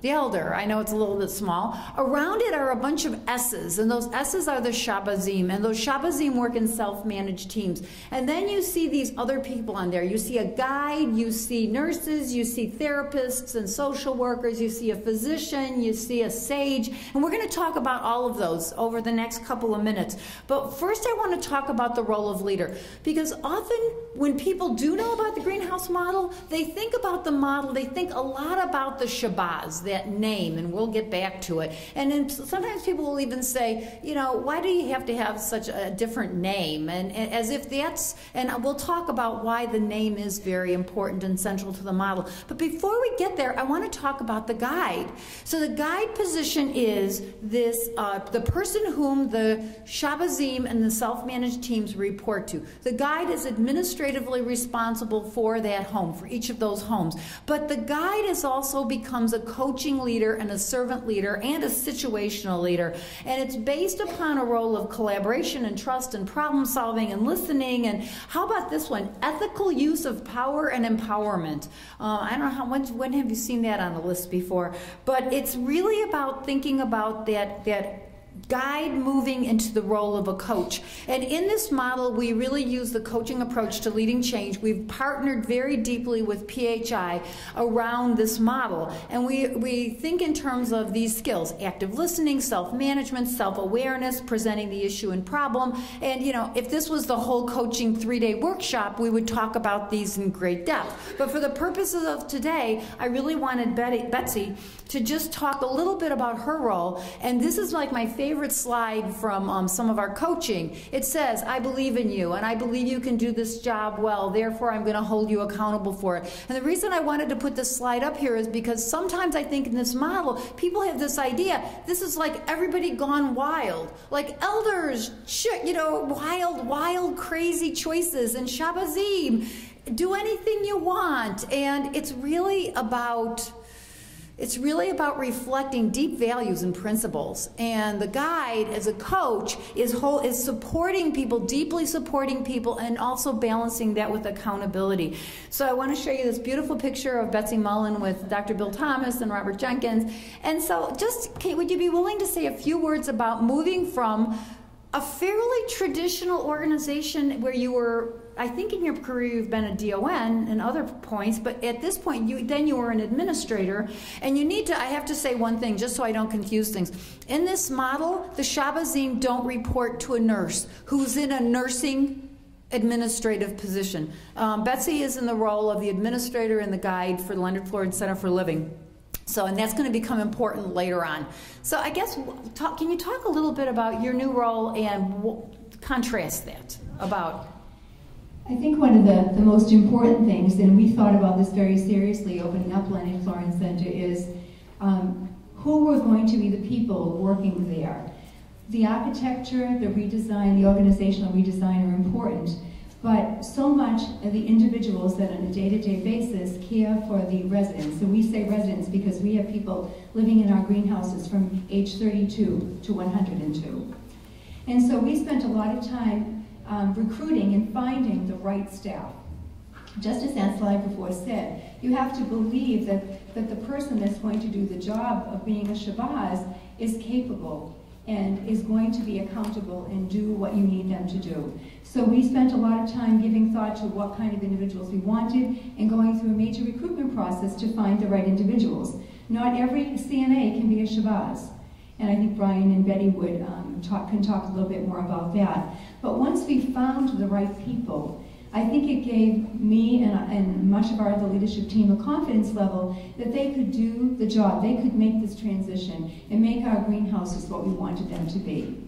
the elder. I know it's a little bit small. Around it are a bunch of S's, and those S's are the Shahbozim, and those Shahbozim work in self-managed teams. And then you see these other people on there. You see a guide, you see nurses, you see therapists and social workers, you see a physician, you see a sage, and we're going to talk about all of those over the next couple of minutes. But first I want to talk about the role of leader, because often when people do know about the greenhouse model, they think about the model, they think a lot about the Shahboz, that name, and we'll get back to it. And then sometimes people will even say, you know, why do you have to have such a different name? And as if that's, and we'll talk about why the name is very important and central to the model. But before we get there, I want to talk about the guide. So the guide position is this, the person whom the Shahbozim and the self-managed teams report to. The guide is administratively responsible for that home, for each of those homes. But the guide is also becomes a coaching leader and a servant leader and a situational leader. And it's based upon a role of collaboration and trust and problem solving and listening. And how about this one? Ethical use of power and empowerment. I don't know how when have you seen that on the list before? But it's really about thinking about that guide moving into the role of a coach. And in this model, we really use the coaching approach to leading change. We've partnered very deeply with PHI around this model. And we think in terms of these skills: active listening, self-management, self-awareness, presenting the issue and problem. And you know, if this was the whole coaching 3-day workshop, we would talk about these in great depth. But for the purposes of today, I really wanted Betsy to just talk a little bit about her role. And this is like my favorite slide from some of our coaching. It says, I believe in you, and I believe you can do this job well, therefore I'm going to hold you accountable for it. And the reason I wanted to put this slide up here is because sometimes I think in this model, people have this idea, this is like everybody gone wild, like elders, you know, wild, crazy choices, and Shahbozim, do anything you want. And it's really about reflecting deep values and principles. And the guide, as a coach, is supporting people, deeply supporting people, and also balancing that with accountability. So I want to show you this beautiful picture of Betsy Mullen with Dr. Bill Thomas and Robert Jenkins. And so would you be willing to say a few words about moving from a fairly traditional organization where you were, I think in your career you've been a DON and other points, but at this point you were an administrator, and you need to, I have to say one thing just so I don't confuse things. In this model, the Shahbozim don't report to a nurse who's in a nursing administrative position. Betsy is in the role of the administrator and the guide for the Leonard Florence Center for Living. So, and that's going to become important later on. So I guess, can you talk a little bit about your new role and contrast that about? I think one of the most important things, and we thought about this very seriously opening up Leonard Florence Center, is who were going to be the people working there. The architecture, the redesign, the organizational redesign are important, but so much of the individuals that on a day-to-day basis care for the residents. And we say residents because we have people living in our greenhouses from age 32 to 102. And so we spent a lot of time recruiting and finding the right staff. Just as that slide before said, you have to believe that the person that's going to do the job of being a Shahboz is capable and is going to be accountable and do what you need them to do. So we spent a lot of time giving thought to what kind of individuals we wanted and going through a major recruitment process to find the right individuals. Not every CNA can be a Shahboz. And I think Brian and Betty would can talk a little bit more about that. But once we found the right people, I think it gave me and much of our other leadership team a confidence level that they could do the job. They could make this transition and make our greenhouses what we wanted them to be.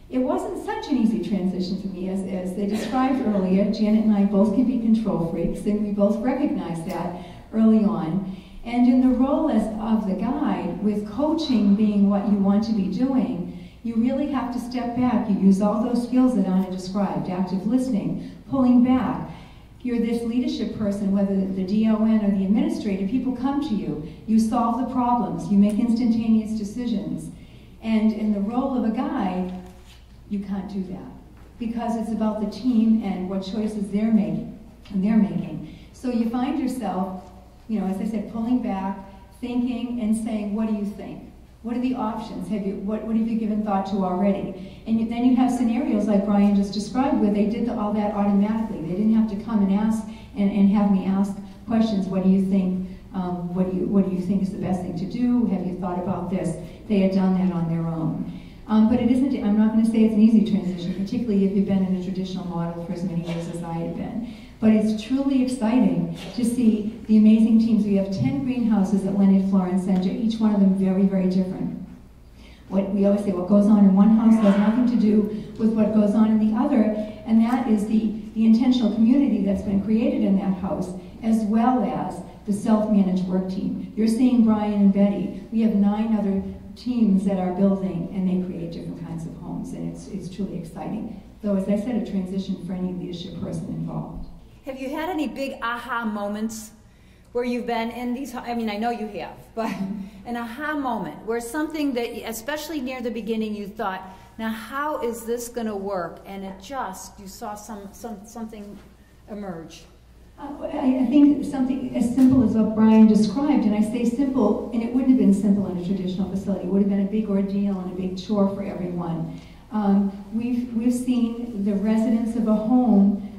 It wasn't such an easy transition for me, as they described earlier. Janet and I both can be control freaks, and we both recognized that early on. And in the role of the guide, with coaching being what you want to be doing, you really have to step back. You use all those skills that Anna described: active listening, pulling back. You're this leadership person, whether the DON or the administrator. People come to you. You solve the problems. You make instantaneous decisions. And in the role of a guide, you can't do that, because it's about the team and what choices they're making. So you find yourself, you know, as I said, pulling back, thinking, and saying, what do you think? What are the options? What have you given thought to already? And then you have scenarios like Brian just described where they did all that automatically. They didn't have to come and ask and have me ask questions. What do you think? What do you think is the best thing to do? Have you thought about this? They had done that on their own. But it isn't, I'm not going to say it's an easy transition, particularly if you've been in a traditional model for as many years as I have been. But it's truly exciting to see the amazing teams. We have 10 greenhouses at Leonard Florence Center, each one of them very, very different. What we always say, what goes on in one house has nothing to do with what goes on in the other, and that is the intentional community that's been created in that house, as well as the self-managed work team. You're seeing Brian and Betty. We have 9 other teams that are building, and they create different kinds of homes, and it's truly exciting. Though, as I said, a transition for any leadership person involved. Have you had any big aha moments where you've been in these, I mean, I know you have, but an aha moment where something that, especially near the beginning, you thought, now how is this going to work? And it just, you saw something emerge. I think something as simple as what Brian described, and I say simple, and it wouldn't have been simple in a traditional facility. It would have been a big ordeal and a big chore for everyone. We've seen the residents of a home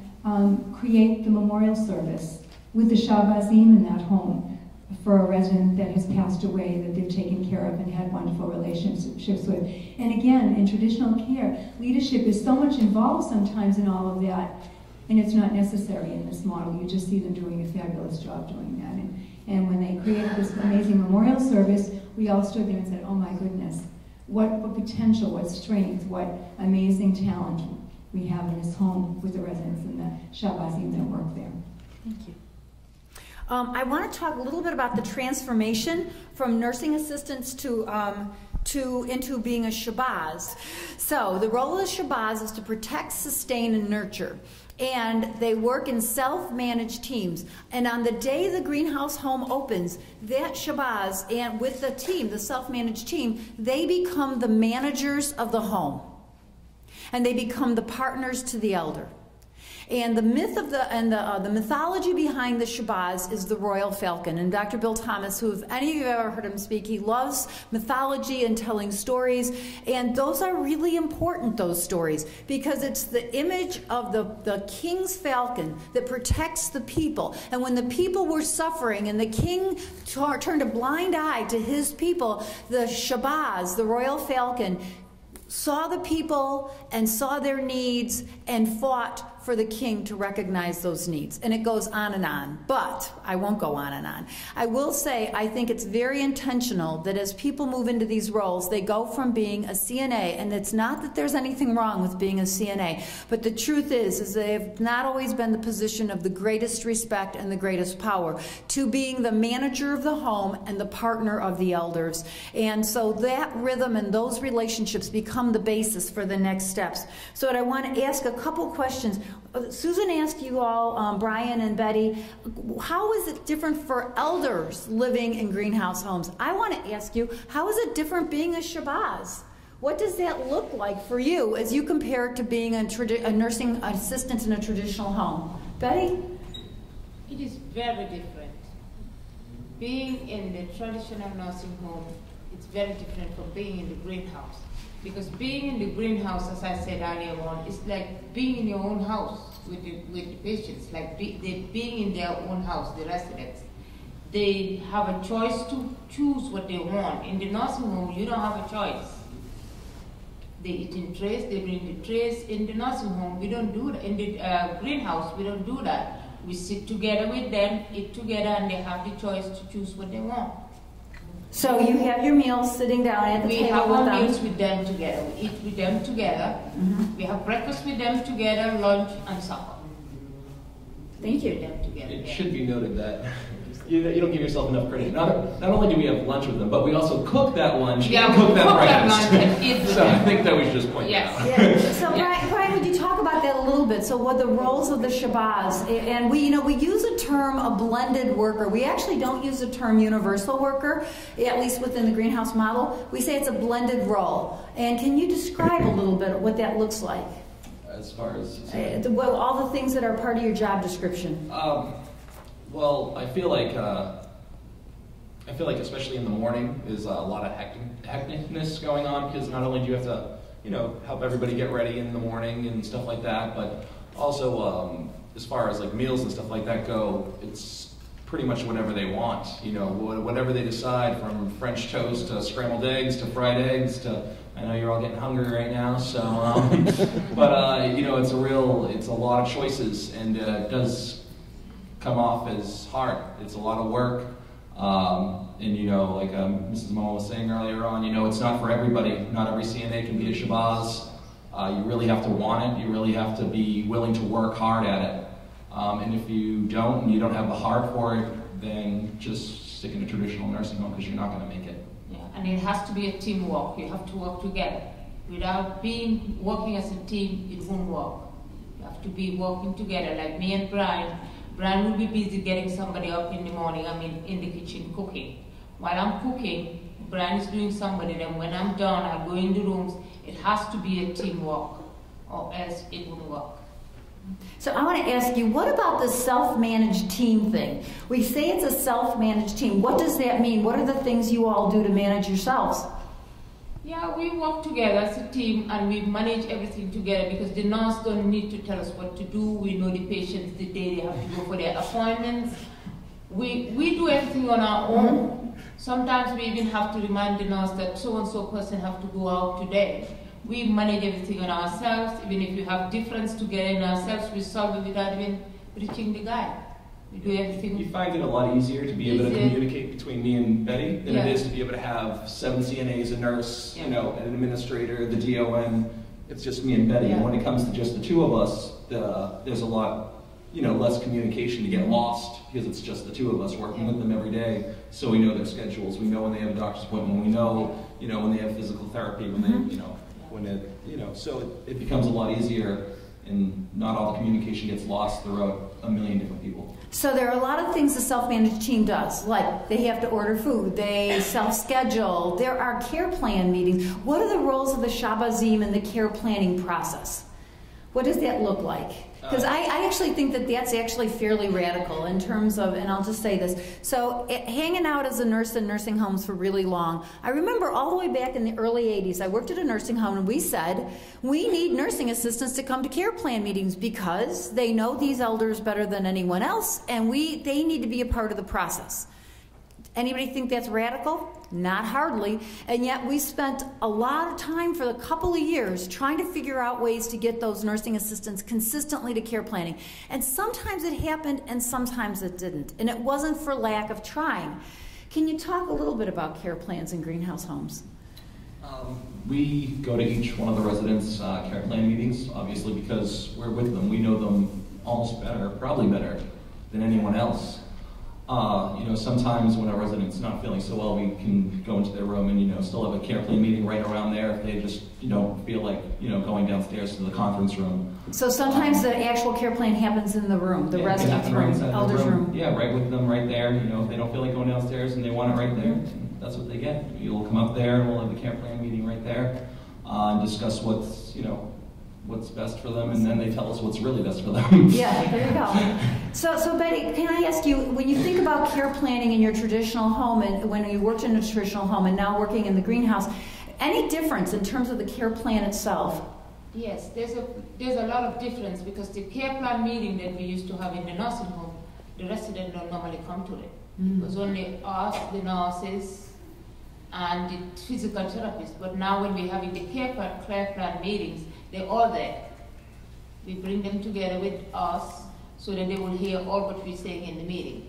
create the memorial service with the Shahboz in that home for a resident that has passed away, that they've taken care of and had wonderful relationships with. And again, in traditional care, leadership is so much involved sometimes in all of that, and it's not necessary in this model. You just see them doing a fabulous job doing that. And when they created this amazing memorial service, we all stood there and said, oh my goodness, what potential, what strength, what amazing talent we have in this home with the residents and the Shahboz that work there. Thank you. I want to talk a little bit about the transformation from nursing assistants into being a Shahboz. So the role of the Shahboz is to protect, sustain, and nurture. And they work in self-managed teams. And on the day the greenhouse home opens, that Shahboz and with the team, the self-managed team, they become the managers of the home. And they become the partners to the elder. And the myth of the mythology behind the Shahboz is the royal falcon. And Dr. Bill Thomas, who if any of you have ever heard him speak, he loves mythology and telling stories. And those are really important, those stories, because it's the image of the king's falcon that protects the people. And when the people were suffering and the king turned a blind eye to his people, the Shahboz, the royal falcon, saw the people and saw their needs and fought for the king to recognize those needs. And it goes on and on, but I won't go on and on. I will say I think it's very intentional that as people move into these roles, they go from being a CNA, and it's not that there's anything wrong with being a CNA, but the truth is they have not always been the position of the greatest respect and the greatest power, to being the manager of the home and the partner of the elders. And so that rhythm and those relationships become the basis for the next steps. So I want to ask a couple questions. Susan asked you all, Brian and Betty, how is it different for elders living in greenhouse homes? I want to ask you, how is it different being a Shahboz? What does that look like for you as you compare it to being a nursing assistant in a traditional home? Betty? It is very different. Being in the traditional nursing home, it's very different from being in the greenhouse. Because being in the greenhouse, as I said earlier on, is like being in your own house with the patients, like being in their own house, the residents. They have a choice to choose what they want. In the nursing home, you don't have a choice. They eat in trays, they bring the trays. In the nursing home, we don't do that. In the greenhouse, we don't do that. We sit together with them, eat together, and they have the choice to choose what they want. So you have your meals sitting down at the table with them? We have our meals with them together. We eat with them together. Mm-hmm. We have breakfast with them together, lunch and supper. Thank you. With them together. It should be noted that you don't give yourself enough credit. Not only do we have lunch with them, but we also cook that lunch and cook that breakfast. So I think that we should just point that out. Yeah. So Brian, would you talk about that a little bit? So what the roles of the Shahboz, and we use a term, a blended worker. We actually don't use the term universal worker, at least within the greenhouse model. We say it's a blended role. And can you describe a little bit of what that looks like? As far as all the things that are part of your job description. Well, I feel like especially in the morning is a lot of hecticness going on, because not only do you have to, help everybody get ready in the morning and stuff like that, but also as far as like meals and stuff like that go, it's pretty much whatever they want. You know, whatever they decide, from French toast to scrambled eggs to fried eggs to, I know you're all getting hungry right now, so, but you know, it's a lot of choices, and it does come off as hard. It's a lot of work, and you know, like Mrs. Mo was saying earlier on, you know, it's not for everybody. Not every CNA can be a Shahboz. You really have to want it. You really have to be willing to work hard at it. And if you don't, and you don't have the heart for it, then just stick in a traditional nursing home, because you're not going to make it. Yeah, and it has to be a teamwork. You have to work together. Without working as a team, it won't work. You have to be working together, like me and Brian. Brian will be busy getting somebody up in the morning, in the kitchen cooking. While I'm cooking, Brian is doing somebody, then when I'm done, I go in the rooms. It has to be a teamwork, or else it won't work. So I want to ask you, what about the self-managed team thing? We say it's a self-managed team. What does that mean? What are the things you all do to manage yourselves? Yeah, we work together as a team, and we manage everything together, because the nurse don't need to tell us what to do. We know the patients the day they have to go for their appointments. We do everything on our own. Sometimes we even have to remind the nurse that so-and-so person have to go out today. We manage everything on ourselves. Even if we have difference together in ourselves, we solve it without even reaching the guy. We do everything. You find it a lot easier to be able to communicate between me and Betty than it is to be able to have 7 CNAs, a nurse, you know, an administrator, the DON. It's just me and Betty. And when it comes to just the two of us, there's a lot, you know, less communication to get lost, because it's just the two of us working with them every day. So we know their schedules. We know when they have a doctor's appointment. We know, you know, when they have physical therapy. When they, you know, so it becomes a lot easier, and not all the communication gets lost throughout a million different people. So there are a lot of things the self-managed team does, like they have to order food, they self-schedule, there are care plan meetings. What are the roles of the Shahbozim in the care planning process? What does that look like? Because I actually think that that's actually fairly radical in terms of, and I'll just say this, so hanging out as a nurse in nursing homes for really long, I remember all the way back in the early 80s, I worked at a nursing home and we said, we need nursing assistants to come to care plan meetings because they know these elders better than anyone else, and they need to be a part of the process. Anybody think that's radical? Not hardly. And yet we spent a lot of time for a couple of years trying to figure out ways to get those nursing assistants consistently to care planning. And sometimes it happened and sometimes it didn't. And it wasn't for lack of trying. Can you talk a little bit about care plans in greenhouse homes? We go to each one of the residents' care plan meetings, obviously, because we're with them. We know them almost better, probably better than anyone else. You know, sometimes when a resident's not feeling so well, we can go into their room and, you know, still have a care plan meeting right around there if they just, you know, feel like, you know, going downstairs to the conference room. So sometimes the actual care plan happens in the room, the resident's room, elder's room. Yeah, right with them right there. You know, if they don't feel like going downstairs and they want it right there, that's what they get. You'll come up there and we'll have the care plan meeting right there and discuss what's, you know, what's best for them, and then they tell us what's really best for them. Yeah, there you go. So Betty, can I ask you, when you think about care planning in your traditional home, and when you worked in a traditional home and now working in the greenhouse, any difference in terms of the care plan itself? Yes, there's a lot of difference, because the care plan meeting that we used to have in the nursing home, the residents don't normally come to it. It was only us, the nurses, and the physical therapists. But now when we're having the care plan meetings, they're all there. We bring them together with us so that they will hear all what we're saying in the meeting.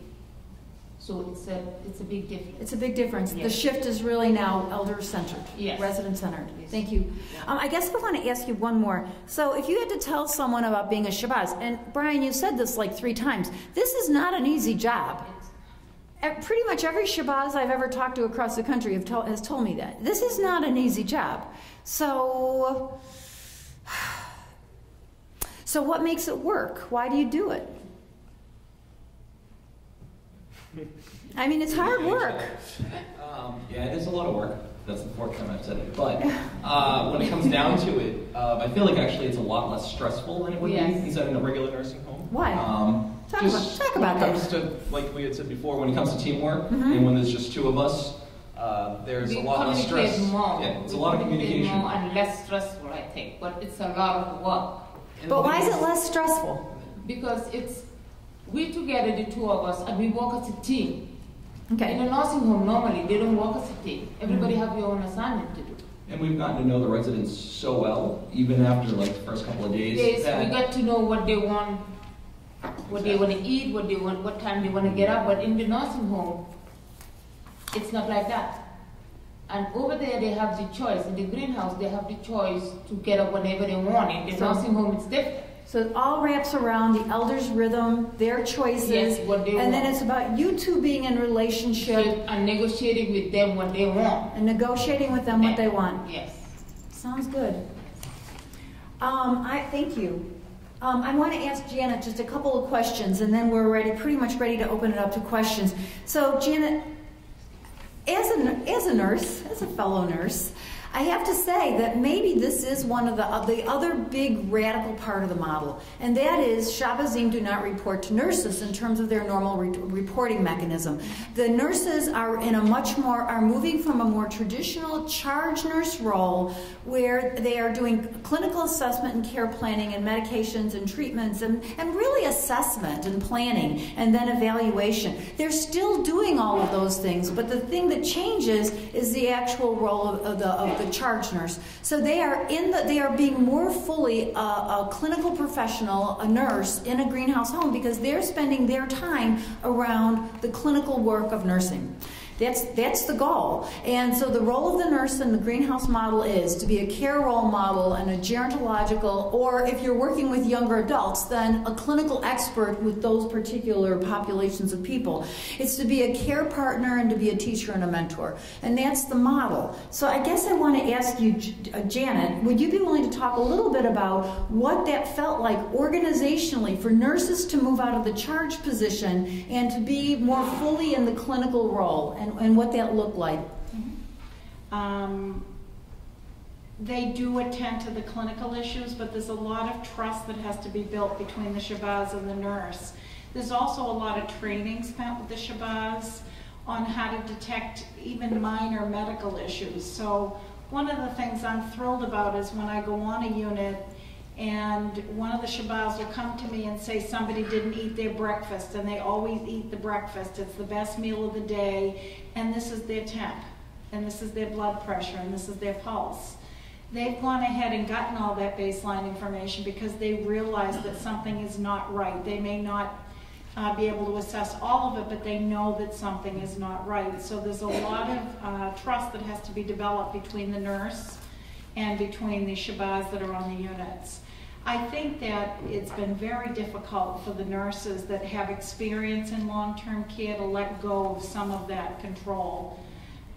So it's a big difference. It's a big difference. Yes. The shift is really now elder-centered, yes. Resident-centered. Yes. Thank you. I guess I want to ask you one more. So if you had to tell someone about being a Shahboz, and Brian, you said this like 3 times, this is not an easy job. Pretty much every Shahboz I've ever talked to across the country has told me that. This is not an easy job. So what makes it work? Why do you do it? I mean, it's hard work. Yeah, it is a lot of work. That's the 4th time I've said it. But when it comes down to it, I feel like actually it's a lot less stressful than it would be inside in a regular nursing home. Why? Talk about that. When it comes to, like we had said before, when it comes to teamwork, and when there's just 2 of us, there's a lot less stress. More. Yeah, it's a lot of communication. More and less stressful, I think. But it's a lot of work. But why is it less stressful? Because it's We together, the two of us, and we work as a team. Okay. In a nursing home, normally, they don't work as a team. Everybody have your own assignment to do. And we've gotten to know the residents so well, even after like the first couple of days. Yes, we got to know what they want, what they want to eat, what they want, what time they want to get up. But in the nursing home, it's not like that. And over there, they have the choice. In the greenhouse, they have the choice to get up whenever they want. In the nursing home, it's different. So it all wraps around the elders' rhythm, their choices, Yes, what they and want. then it's about you two being in relationship And negotiating with them what they want. and negotiating with them what they want. Yes. Sounds good. I thank you. I want to ask Janet just a couple of questions, and then we're pretty much ready to open it up to questions. So, Janet, as a nurse, as a fellow nurse, I have to say that maybe this is one of the other big radical part of the model, and that is Shahbozim do not report to nurses in terms of their normal reporting mechanism. The nurses are moving from a more traditional charge nurse role where they are doing clinical assessment and care planning and medications and treatments and really assessment and planning and then evaluation. They're still doing all of those things, but the thing that changes is the actual role of the charge nurse. So they are being more fully a clinical professional, a nurse in a greenhouse home because they're spending their time around the clinical work of nursing. That's the goal. And so the role of the nurse in the greenhouse model is to be a care role model and a gerontological, or if you're working with younger adults, then a clinical expert with those particular populations of people. It's to be a care partner and to be a teacher and a mentor. And that's the model. So I guess I want to ask you, Janet, would you be willing to talk a little bit about what that felt like organizationally for nurses to move out of the charge position and to be more fully in the clinical role? And what that looked like? They do attend to the clinical issues, but there's a lot of trust that has to be built between the Shahboz and the nurse. There's also a lot of training spent with the Shahboz on how to detect even minor medical issues. So one of the things I'm thrilled about is when I go on a unit and one of the Shahboz will come to me and say somebody didn't eat their breakfast, and they always eat the breakfast. It's the best meal of the day, and this is their temp, and this is their blood pressure, and this is their pulse. They've gone ahead and gotten all that baseline information because they realize that something is not right. They may not be able to assess all of it, but they know that something is not right. So there's a lot of trust that has to be developed between the nurse and between the Shahboz that are on the units. I think that it's been very difficult for the nurses that have experience in long-term care to let go of some of that control.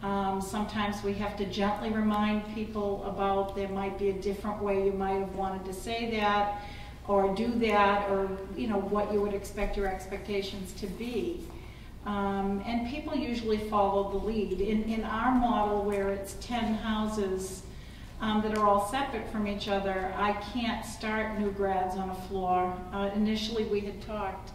Sometimes we have to gently remind people about there might be a different way you might have wanted to say that or do that, or what you would expect your expectations to be. And people usually follow the lead. In our model, where it's 10 houses that are all separate from each other, I can't start new grads on a floor. Initially we had talked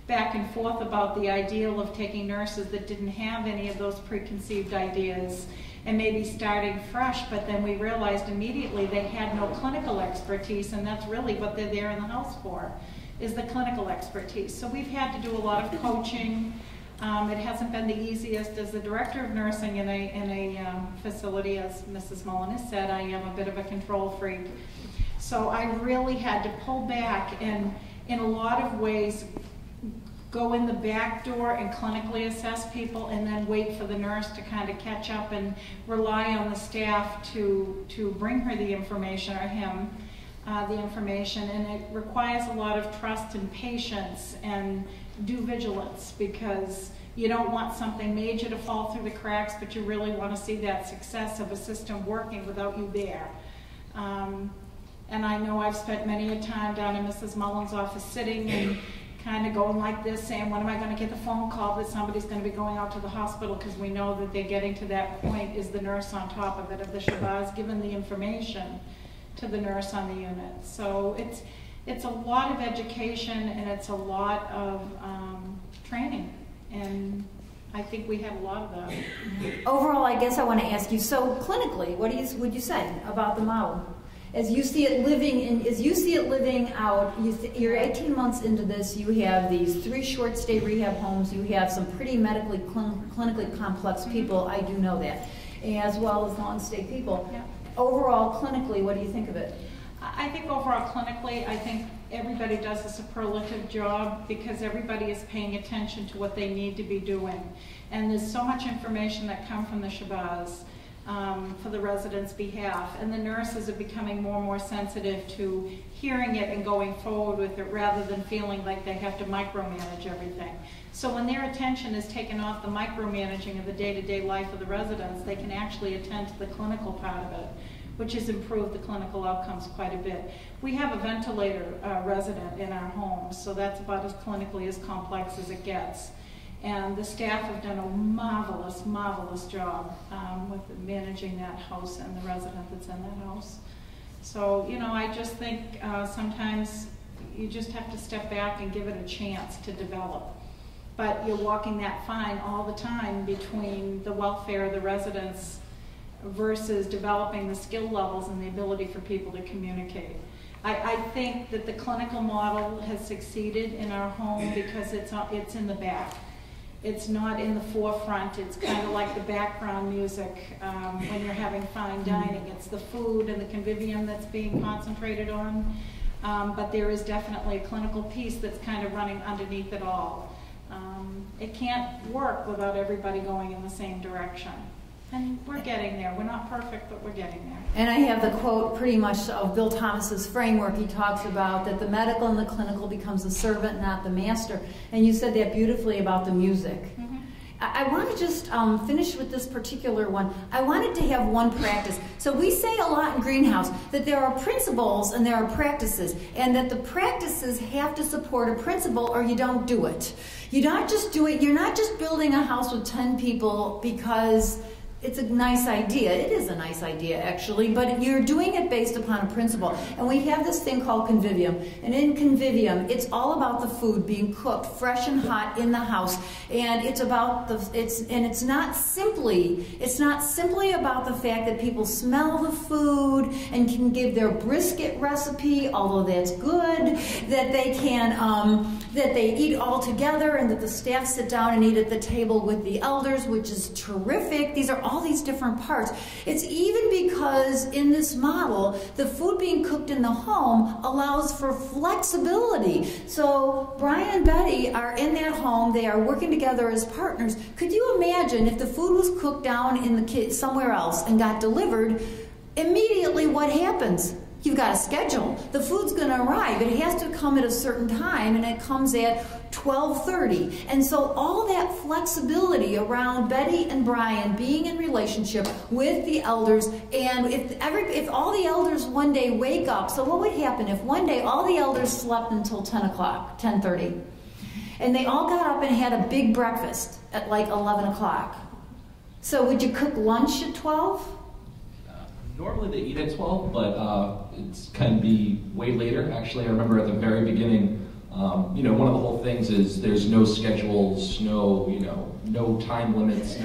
back and forth about the ideal of taking nurses that didn't have any of those preconceived ideas and maybe starting fresh, but then we realized immediately they had no clinical expertise, and that's really what they're there in the house for, is the clinical expertise. So we've had to do a lot of coaching. It hasn't been the easiest. As the director of nursing in a facility, as Mrs. Mullen has said, I am a bit of a control freak. So I really had to pull back and, in a lot of ways, go in the back door and clinically assess people and then wait for the nurse to kind of catch up and rely on the staff to bring her the information, or him the information. And it requires a lot of trust and patience and due vigilance, because you don't want something major to fall through the cracks, but you really want to see that success of a system working without you there. And I know I've spent many a time down in Mrs. Mullen's office sitting and kind of going like this, saying, when am I going to get the phone call that somebody's going to be going out to the hospital, because we know that they're getting to that point. Is the nurse on top of it? Have the Shahboz given the information to the nurse on the unit? So it's a lot of education, and it's a lot of training, and I think we have a lot of that. Overall, I guess I want to ask you, so clinically, what would you say about the model? as you see it living out, you're 18 months into this, you have these 3 short stay rehab homes, you have some pretty medically, clinically complex people, I do know that, as well as long stay people. Yeah. Overall, clinically, what do you think of it? I think overall clinically, I think everybody does a superlative job because everybody is paying attention to what they need to be doing. And there's so much information that comes from the Shahboz for the residents' behalf. And the nurses are becoming more and more sensitive to hearing it and going forward with it rather than feeling like they have to micromanage everything. So when their attention is taken off the micromanaging of the day-to-day life of the residents, they can actually attend to the clinical part of it, which has improved the clinical outcomes quite a bit. We have a ventilator resident in our home, so that's about as clinically as complex as it gets. And the staff have done a marvelous, marvelous job with managing that house and the resident that's in that house. So, you know, I just think sometimes you just have to step back and give it a chance to develop. But you're walking that fine all the time between the welfare of the residents versus developing the skill levels and the ability for people to communicate. I think that the clinical model has succeeded in our home because it's in the back. It's not in the forefront. It's kind of like the background music when you're having fine dining. It's the food and the convivium that's being concentrated on. But there is definitely a clinical piece that's kind of running underneath it all. It can't work without everybody going in the same direction. And we're getting there. We're not perfect, but we're getting there. And I have the quote pretty much of Bill Thomas's framework. He talks about that the medical and the clinical becomes the servant, not the master. And you said that beautifully about the music. Mm-hmm. I want to just finish with this particular one. I wanted to have one practice. So we say a lot in Greenhouse that there are principles and there are practices, and that the practices have to support a principle or you don't do it. You don't just do it. You're not just building a house with 10 people because it's a nice idea. It is a nice idea, actually, but you're doing it based upon a principle. And we have this thing called convivium. And in convivium, it's all about the food being cooked fresh and hot in the house. And it's about it's not simply about the fact that people smell the food and can give their brisket recipe, although that's good, that they can that they eat all together and that the staff sit down and eat at the table with the elders, which is terrific. These are all these different parts. It's even because in this model, the food being cooked in the home allows for flexibility. So Brian and Betty are in that home. They are working together as partners. Could you imagine if the food was cooked down in the somewhere else and got delivered? Immediately, what happens? You've got a schedule. The food's going to arrive. It has to come at a certain time, and it comes at 12:30. And so all that flexibility around Betty and Brian being in relationship with the elders, and if all the elders one day wake up, so what would happen if one day all the elders slept until 10 o'clock, 10:30, and they all got up and had a big breakfast at like 11 o'clock? So would you cook lunch at 12? Normally they eat at 12, but it can be way later. Actually, I remember at the very beginning, you know, one of the whole things is there's no schedules, no time limits,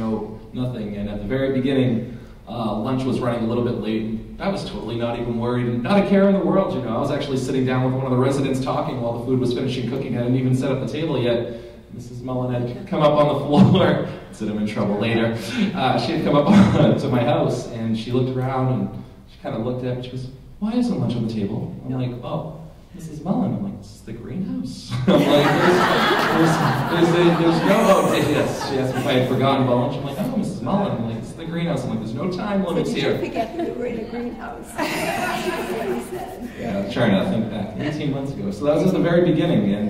nothing. And at the very beginning, lunch was running a little bit late. I was totally not even worried, not a care in the world, you know. I was actually sitting down with one of the residents talking while the food was finishing cooking. I didn't even set up the table yet. Mrs. Mullen had come up on the floor, said I'm in trouble later. She had come up to my house, and she looked around, and she kind of looked at me, she goes, "Why isn't lunch on the table?" I'm like, "Oh, Mrs. Mullen." I'm like, "This is the greenhouse." I'm like, there's no, yes. She asked me if I had forgotten about lunch. I'm like, "Oh, Mrs. Mullen." I'm like, "This is the greenhouse." I'm like, "There's no time limits here." Did you forget that we were in a greenhouse? Yeah, I'm trying to think back, 18 months ago. So that was at the very beginning, and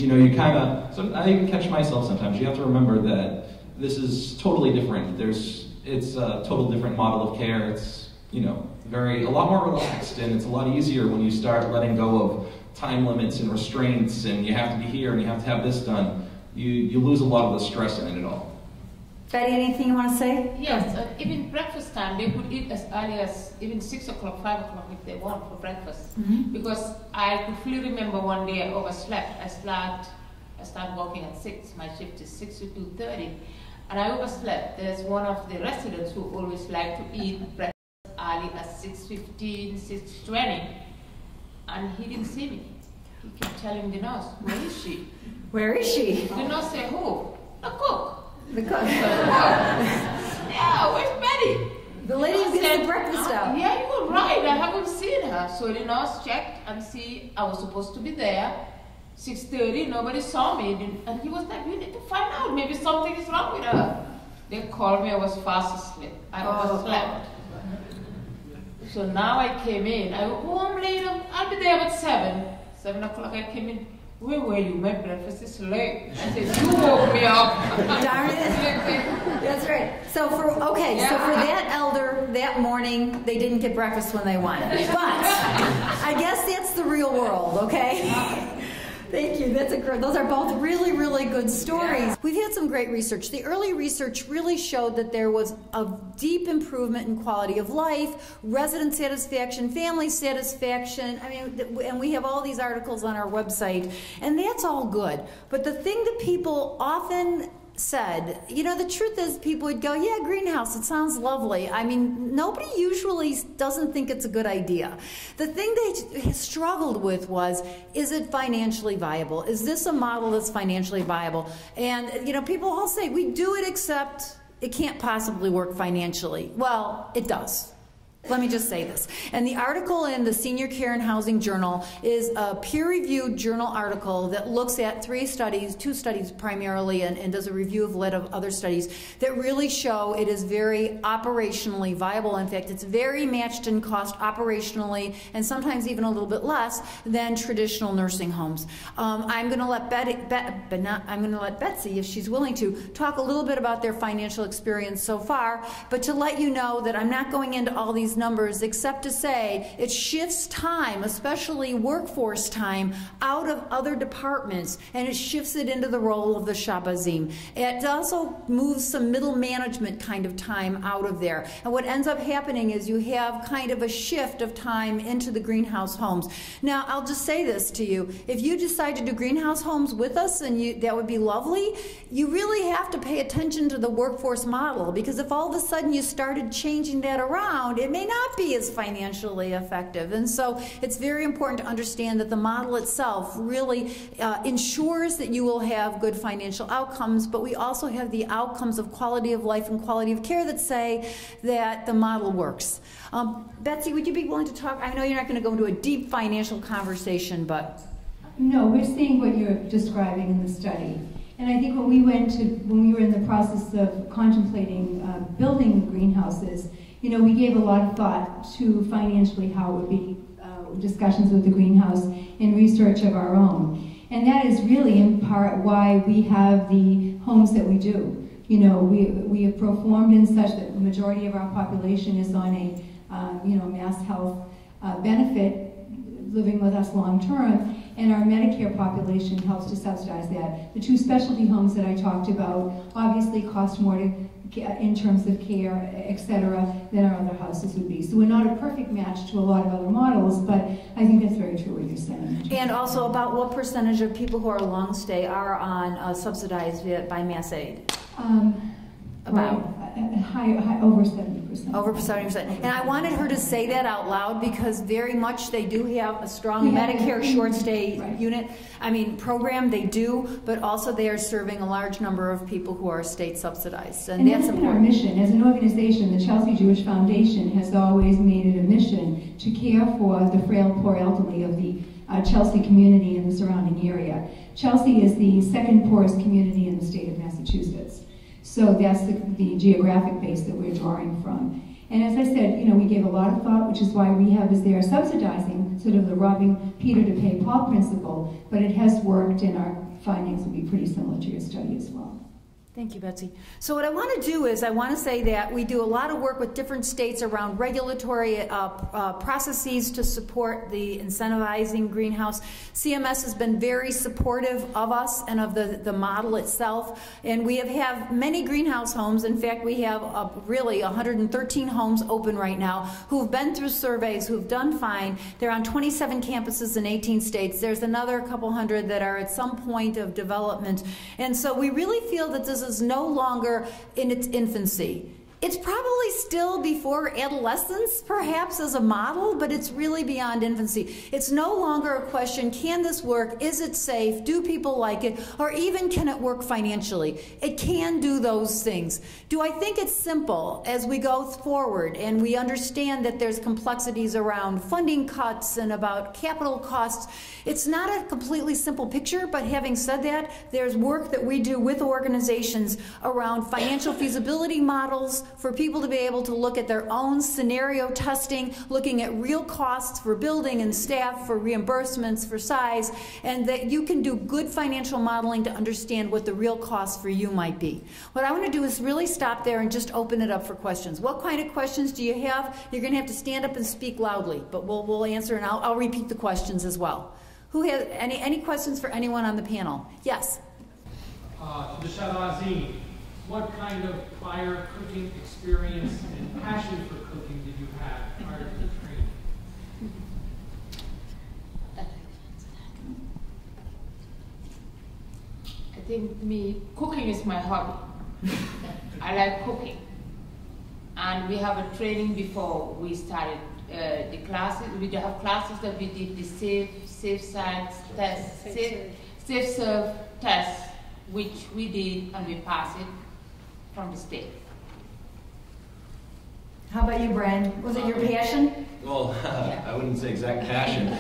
you know, you kind of, so I even catch myself sometimes. You have to remember that this is totally different. It's a total different model of care. It's, you know, a lot more relaxed, and it's a lot easier when you start letting go of time limits and restraints, and you have to be here, and you have to have this done. You lose a lot of the stress in it all. Betty, anything you want to say? Yes, even breakfast time, they could eat as early as even 6 o'clock, 5 o'clock if they want for breakfast. Mm-hmm. Because I could fully remember one day I overslept. I start working at 6. My shift is 6 to 2:30. And I overslept. There's one of the residents who always like to eat breakfast early at 6:15, 6:20, and he didn't see me. He kept telling the nurse, "Where is she?" Where is she? The nurse said, "Who?" "The cook." The cook. "Yeah, where's Betty?" The lady who I gets said, the breakfast out. "Yeah, you're right. I haven't seen her." So the nurse checked and see I was supposed to be there. 6:30, nobody saw me. And he was like, "We need to find out. Maybe something is wrong with her." They called me. I was fast asleep. I overslept. So now I came in. I went home later. I'll be there at 7. 7 o'clock I came in. "Where were you? My breakfast is late." I said, "You woke me up." Darn it. That's right. So for that elder, that morning, they didn't get breakfast when they wanted. But I guess that's the real world, okay? Thank you. Those are both really, really good stories. We've had some great research. The early research really showed that there was a deep improvement in quality of life, resident satisfaction, family satisfaction. I mean, and we have all these articles on our website, and that's all good. But the thing that people often said, the truth is people would go, "Yeah, greenhouse, it sounds lovely." I mean, nobody usually doesn't think it's a good idea. The thing they struggled with was, is it financially viable? Is this a model that's financially viable? And, people all say, "We do it except it can't possibly work financially." Well, it does. Let me just say this. And the article in the Senior Care and Housing Journal is a peer-reviewed journal article that looks at 2 studies primarily, and does a review of other studies that really show it is very operationally viable. In fact, it's very matched in cost operationally, and sometimes even a little bit less than traditional nursing homes. I'm going to let Betsy, if she's willing to, talk a little bit about their financial experience so far, but to let you know that I'm not going into all these numbers except to say it shifts time, especially workforce time, out of other departments, and it shifts it into the role of the Shahbazim. It also moves some middle management kind of time out of there. And what ends up happening is you have kind of a shift of time into the greenhouse homes. Now, I'll just say this to you. If you decide to do greenhouse homes with us, and that would be lovely, you really have to pay attention to the workforce model, because if all of a sudden you started changing that around, it may not be as financially effective. And so it's very important to understand that the model itself really ensures that you will have good financial outcomes, but we also have the outcomes of quality of life and quality of care that say that the model works. Betsy, would you be willing to talk? I know you're not going to go into a deep financial conversation, but... No, we're seeing what you're describing in the study. And I think when we were in the process of contemplating building greenhouses, we gave a lot of thought to financially how it would be, discussions with the greenhouse and research of our own. And that is really in part why we have the homes that we do. We have performed in such that the majority of our population is on a, mass health benefit, living with us long term, and our Medicare population helps to subsidize that. The 2 specialty homes that I talked about obviously cost more in terms of care, etc., than our other houses would be. So we're not a perfect match to a lot of other models, but I think that's very true what you're saying. And also, about what percentage of people who are long stay are on subsidized by mass aid? About? High, over 70%. Over 70%. And I wanted her to say that out loud because very much they do have a strong Medicare short stay program, they do, but also they are serving a large number of people who are state subsidized. And that's been important. Our mission. As an organization, the Chelsea Jewish Foundation has always made it a mission to care for the frail, poor elderly of the Chelsea community and the surrounding area. Chelsea is the 2nd poorest community in the state of Massachusetts. So that's the geographic base that we're drawing from. And as I said, we gave a lot of thought, which is why Rehab is there subsidizing, sort of the robbing Peter to pay Paul principle, but it has worked, and our findings will be pretty similar to your study as well. Thank you, Betsy. So what I want to do is I want to say that we do a lot of work with different states around regulatory processes to support the incentivizing greenhouse. CMS has been very supportive of us and of the model itself, and we have many greenhouse homes. In fact, we have really 113 homes open right now who've been through surveys, who've done fine. They're on 27 campuses in 18 states. There's another couple hundred that are at some point of development. And so we really feel that this is no longer in its infancy. It's probably still before adolescence, perhaps, as a model, but it's really beyond infancy. It's no longer a question, can this work? Is it safe? Do people like it? Or even, can it work financially? It can do those things. Do I think it's simple as we go forward and we understand that there's complexities around funding cuts and about capital costs? It's not a completely simple picture, but having said that, there's work that we do with organizations around financial feasibility models for people to be able to look at their own scenario testing, looking at real costs for building and staff, for reimbursements, for size, and that you can do good financial modeling to understand what the real cost for you might be. What I want to do is really stop there and just open it up for questions. What kind of questions do you have? You're going to have to stand up and speak loudly, but we'll answer, and I'll repeat the questions as well. Who has any questions for anyone on the panel? Yes? To the Shahboz, what kind of prior cooking experience and passion for cooking did you have prior to the training? I think cooking is my hobby. I like cooking. And we have a training before we started the classes. We have classes that we did the safe science test, safe serve test, which we did and we passed it from the state. How about you, Brian? Was it your passion? Well, I wouldn't say exact passion.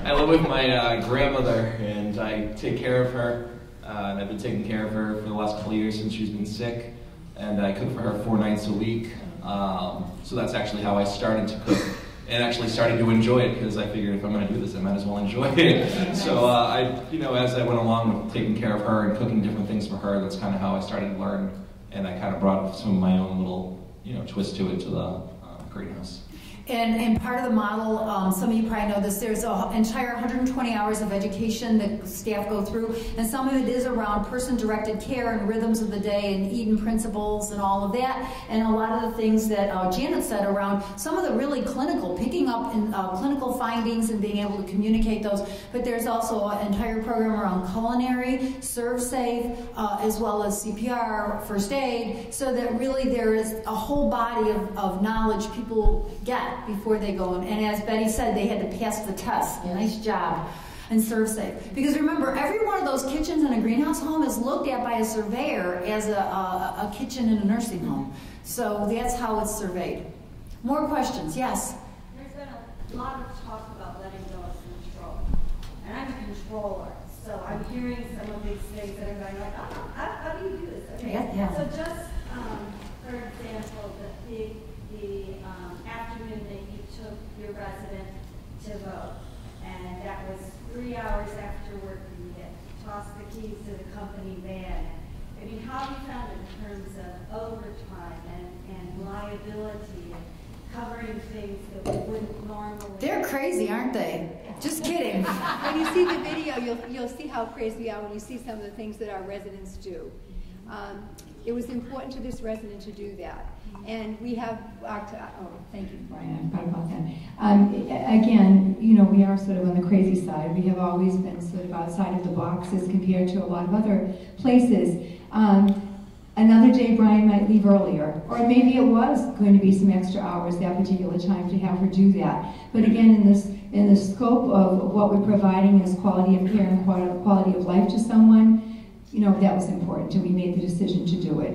I live with my grandmother, and I take care of her. And I've been taking care of her for the last couple of years since she's been sick. And I cook for her 4 nights a week. So that's actually how I started to cook, and actually started to enjoy it, because I figured if I'm going to do this, I might as well enjoy it. So as I went along with taking care of her and cooking different things for her, that's kind of how I started to learn, and I kind of brought some of my own little, twist to it to the greenhouse. And part of the model, some of you probably know this, there's an entire 120 hours of education that staff go through, and some of it is around person-directed care and rhythms of the day and Eden principles and all of that, and a lot of the things that Janet said around some of the really clinical, picking up in, clinical findings and being able to communicate those. But there's also an entire program around culinary, serve safe, as well as CPR, first aid, so that really there is a whole body of knowledge people get before they go in. And as Betty said, they had to pass the test. Nice job. And serve safe. Because remember, every one of those kitchens in a greenhouse home is looked at by a surveyor as a kitchen in a nursing home. So that's how it's surveyed. More questions? Yes? There's been a lot of talk about letting go of control. And I'm a controller. So I'm hearing some of these things that are going like, how do you do this? Okay. Yeah. So just, for example, the afternoon that you took your resident to vote, and that was 3 hours after work, and you get to toss the keys to the company van. I mean, how have you found in terms of overtime and liability and covering things that we wouldn't normally? They're crazy, aren't they? Just kidding. When you see the video, you'll see how crazy we are when you see some of the things that our residents do. It was important to this resident to do that. And we have, thank you, Brian, I forgot about that. Again, we are sort of on the crazy side. We have always been sort of outside of the box as compared to a lot of other places. Another day Brian might leave earlier, or maybe it was going to be some extra hours that particular time to have her do that. But again, in the scope of what we're providing as quality of care and quality of life to someone, that was important, and we made the decision to do it.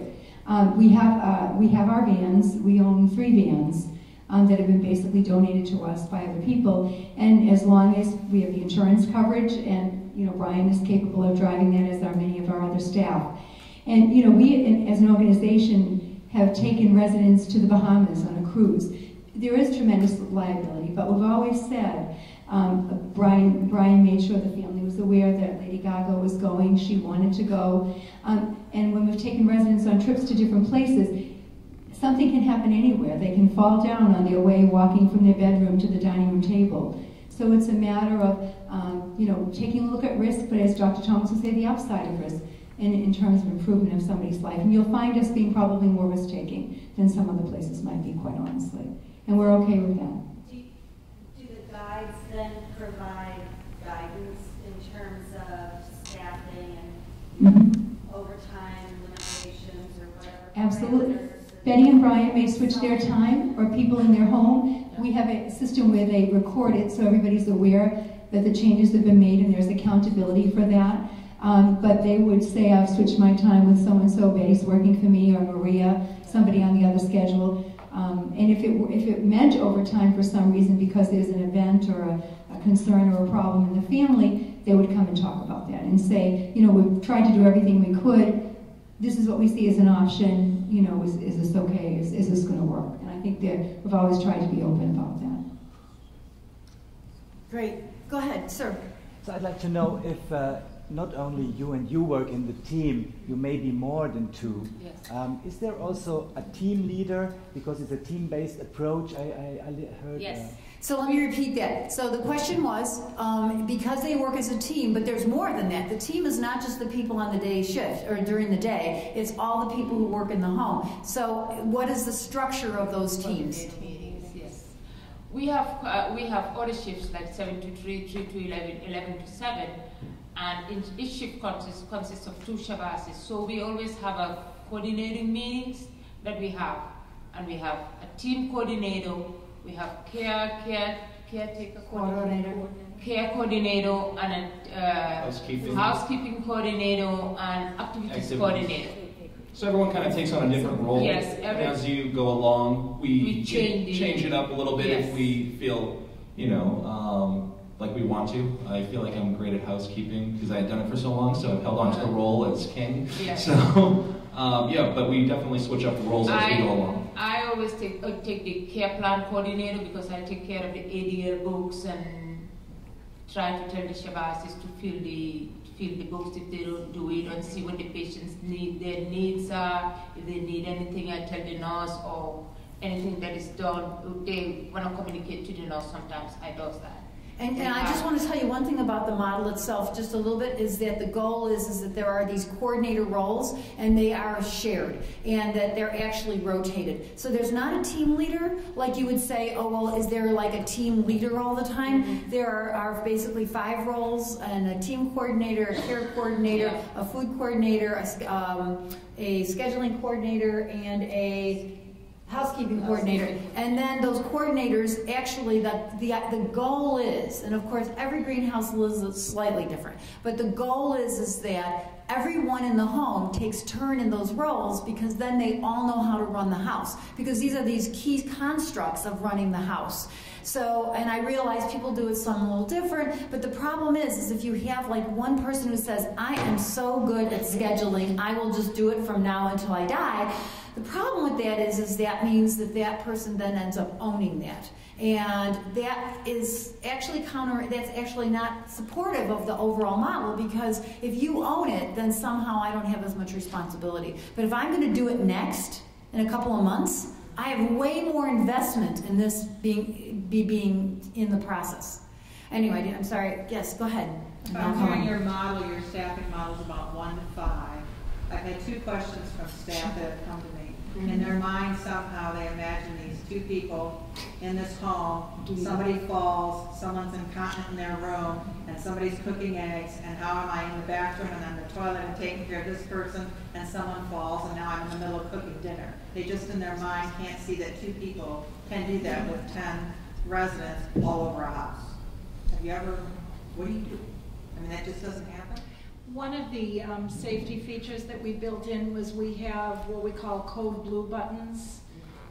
We have our vans. We own 3 vans that have been basically donated to us by other people. And as long as we have the insurance coverage, and Brian is capable of driving that, as are many of our other staff. And we, as an organization, have taken residents to the Bahamas on a cruise. There is tremendous liability, but we've always said, Brian made sure the family was aware that Lady Gaga was going. She wanted to go. And when we've taken residents on trips to different places, something can happen anywhere. They can fall down on their way walking from their bedroom to the dining room table. So it's a matter of, taking a look at risk, but as Dr. Thomas would say, the upside of risk in terms of improvement of somebody's life. And you'll find us being probably more risk-taking than some other places might be, quite honestly. And we're okay with that. Do the guides then provide guidance in terms of staffing and overtime limitations or whatever? Absolutely. Betty and Brian may switch their time, or people in their home. We have a system where they record it so everybody's aware that the changes have been made and there's accountability for that. But they would say, I've switched my time with so-and-so, Betty's working for me, or Maria, somebody on the other schedule. And if it meant overtime for some reason because there's an event or a concern or a problem in the family, they would come and talk about that and say, you know, we've tried to do everything we could. This is what we see as an option. You know, is this okay? Is this going to work? And I think that we've always tried to be open about that. Great. Go ahead, sir. So I'd like to know if not only you and you work in the team, you may be more than two. Yes. Is there also a team leader? Because it's a team-based approach, I heard. Yes. So let me repeat that. So the question was, because they work as a team, but there's more than that. The team is not just the people on the day shift or during the day. It's all the people who work in the home. So what is the structure of those teams? Yes. We have other shifts like 7 to 3, 3 to 11, 11 to 7. And each shift consists of 2 Shahbozes. So we always have a coordinating meetings that we have. And we have a team coordinator, we have caretaker coordinator, care coordinator, and a housekeeping coordinator, and activities coordinator. So everyone kind of takes on a different role. Yes. And as you go along, we change it up a little bit if we feel, you know, like we want to. I feel like I'm great at housekeeping because I had done it for so long, so I've held on to the role as king. Yes. So, yeah, but we definitely switch up the roles as we go along. I always take the care plan coordinator because I take care of the ADL books and try to tell the Shahbozes to fill the books if they don't do it, and see what the patients need, their needs are. If they need anything, I tell the nurse, or anything that is done, they want to communicate to the nurse sometimes, I do that. And I just want to tell you one thing about the model itself, just a little bit, is that the goal is that there are these coordinator roles, and they are shared, and that they're actually rotated. So there's not a team leader, like you would say, oh, well, is there like a team leader all the time? Mm-hmm. There are basically 5 roles, and a team coordinator, a care coordinator, a food coordinator, a scheduling coordinator, and a housekeeping coordinator. And then those coordinators, actually, the goal is, and of course every greenhouse is slightly different, but the goal is that everyone in the home takes turn in those roles, because then they all know how to run the house, because these are these key constructs of running the house. So, and I realize people do it some a little different, but the problem is if you have like one person who says, I am so good at scheduling, I will just do it from now until I die. The problem with that is that means that that person then ends up owning that. And that is actually that's actually not supportive of the overall model, because if you own it, then somehow I don't have as much responsibility. But if I'm going to do it next, in a couple of months, I have way more investment in this being in the process. Anyway, I'm sorry. Yes, go ahead. I'm hearing your model, your staffing model is about 1 to 5. I've had 2 questions from staff that have come to me. In their mind, somehow they imagine these 2 people in this home, somebody falls, someone's incontinent in their room, and somebody's cooking eggs, and how am I in the bathroom and on the toilet and taking care of this person, and someone falls, and now I'm in the middle of cooking dinner. They just in their mind can't see that 2 people can do that with 10 residents all over a house. Have you ever, what do you do? I mean, that just doesn't happen. One of the safety features that we built in was we have what we call code blue buttons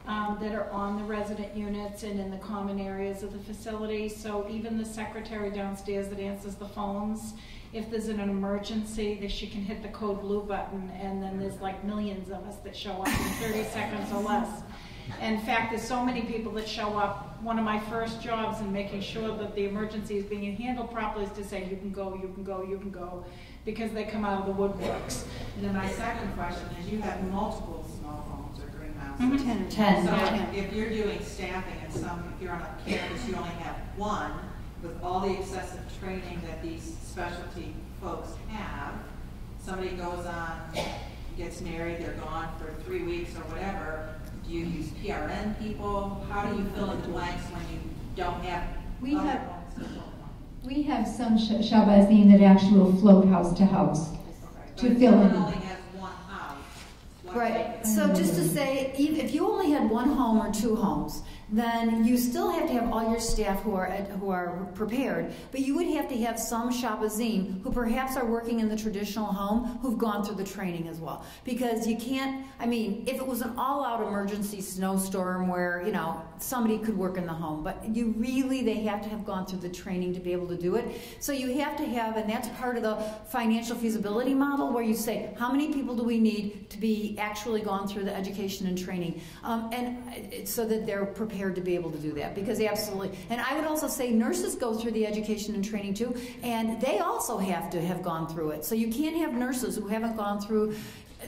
that are on the resident units and in the common areas of the facility. So even the secretary downstairs that answers the phones, if there's an emergency, that she can hit the code blue button, and then there's like millions of us that show up in 30 seconds or less. In fact, there's so many people that show up. One of my first jobs in making sure that the emergency is being handled properly is to say, you can go, you can go, you can go, because they come out of the woodworks. And then my second question is, you have multiple small homes or greenhouses. 10. So if you're doing staffing and if you're on a campus, you only have 1, with all the excessive training that these specialty folks have, somebody goes on, gets married, they're gone for 3 weeks or whatever. Do you use PRN people? How do you fill in the blanks when you don't have We have some Shahbozim that actually float house to house to fill in. Only has 1 house. Right. So just to say, if you only had one home or two homes, then you still have to have all your staff who are prepared, but you would have to have some Shahbozim who perhaps are working in the traditional home who've gone through the training as well. Because you can't, I mean, if it was an all-out emergency snowstorm where, you know, somebody could work in the home, but they have to have gone through the training to be able to do it. So you have to have, and that's part of the financial feasibility model where you say, how many people do we need to be actually gone through the education and training, and so that they're prepared to be able to do that, because absolutely. And I would also say nurses go through the education and training too, and they also have to have gone through it. So you can't have nurses who haven't gone through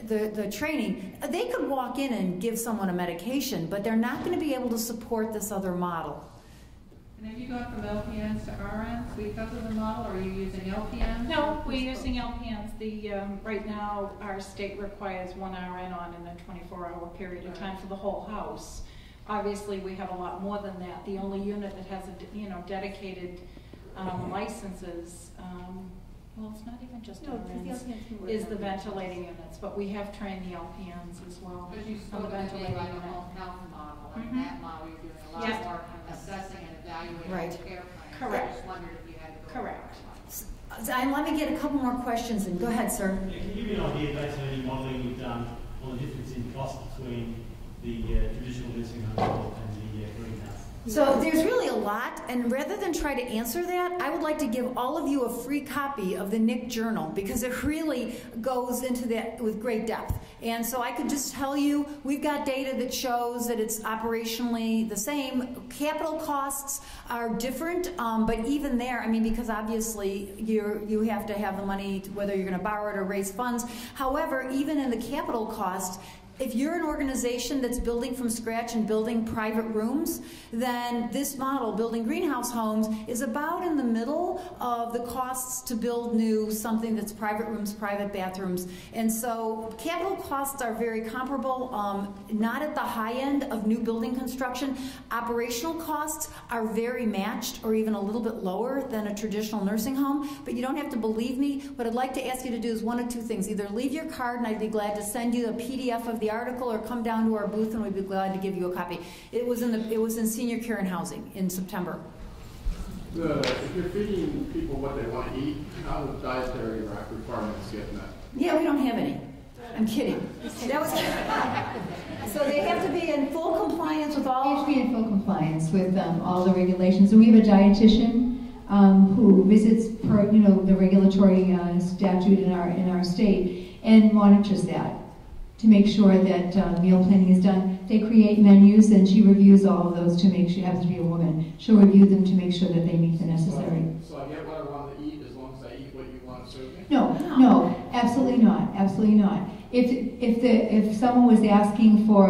the training. They could walk in and give someone a medication, but they're not going to be able to support this other model. And have you gone from LPNs to RNs because of the model, or are you using LPNs? No, we're using LPNs. Right now, our state requires one RN on in a 24-hour period of time for the whole house. Obviously, we have a lot more than that. The only unit that has dedicated licenses, well, it's not even just RNs, is the ventilating units, but we have trained the LPNs as well on the ventilating unit. Home health model, and that model you're doing a lot more assessing and evaluating care plans. Correct. I just wondered if you had to go. Correct. Let me get a couple more questions in. Go ahead, sir. Yeah, can you give me an idea, based on any modelling you've done, on the difference in cost between the traditional nursing home and the greenhouse? So there's really a lot, and rather than try to answer that, I would like to give all of you a free copy of the NIC Journal, because it really goes into that with great depth. And so I could just tell you, we've got data that shows that it's operationally the same. Capital costs are different, but even there, I mean, because obviously you have to have the money, whether you're going to borrow it or raise funds. However, even in the capital cost, if you're an organization that's building from scratch and building private rooms, then this model, building greenhouse homes, is about in the middle of the costs to build new, something that's private rooms, private bathrooms. And so capital costs are very comparable, not at the high end of new building construction. Operational costs are very matched or even a little bit lower than a traditional nursing home, but you don't have to believe me. What I'd like to ask you to do is one of two things. Either leave your card and I'd be glad to send you a PDF of the article, or come down to our booth and we'd be glad to give you a copy. It was in senior care and housing in September. If you're feeding people what they want to eat, how do dietary requirements get met? Yeah, we don't have any. I'm kidding. That was so they have to be in full compliance with all. They have to be in full compliance with all the regulations. And we have a dietitian who visits per the regulatory statute in our state and monitors that, to make sure that meal planning is done. They create menus, and she reviews all of those to make sure, it has to be a woman. She'll review them to make sure that they meet the necessary. So I get what I want to eat as long as I eat what you want to serve me? No, absolutely not, absolutely not. If someone was asking for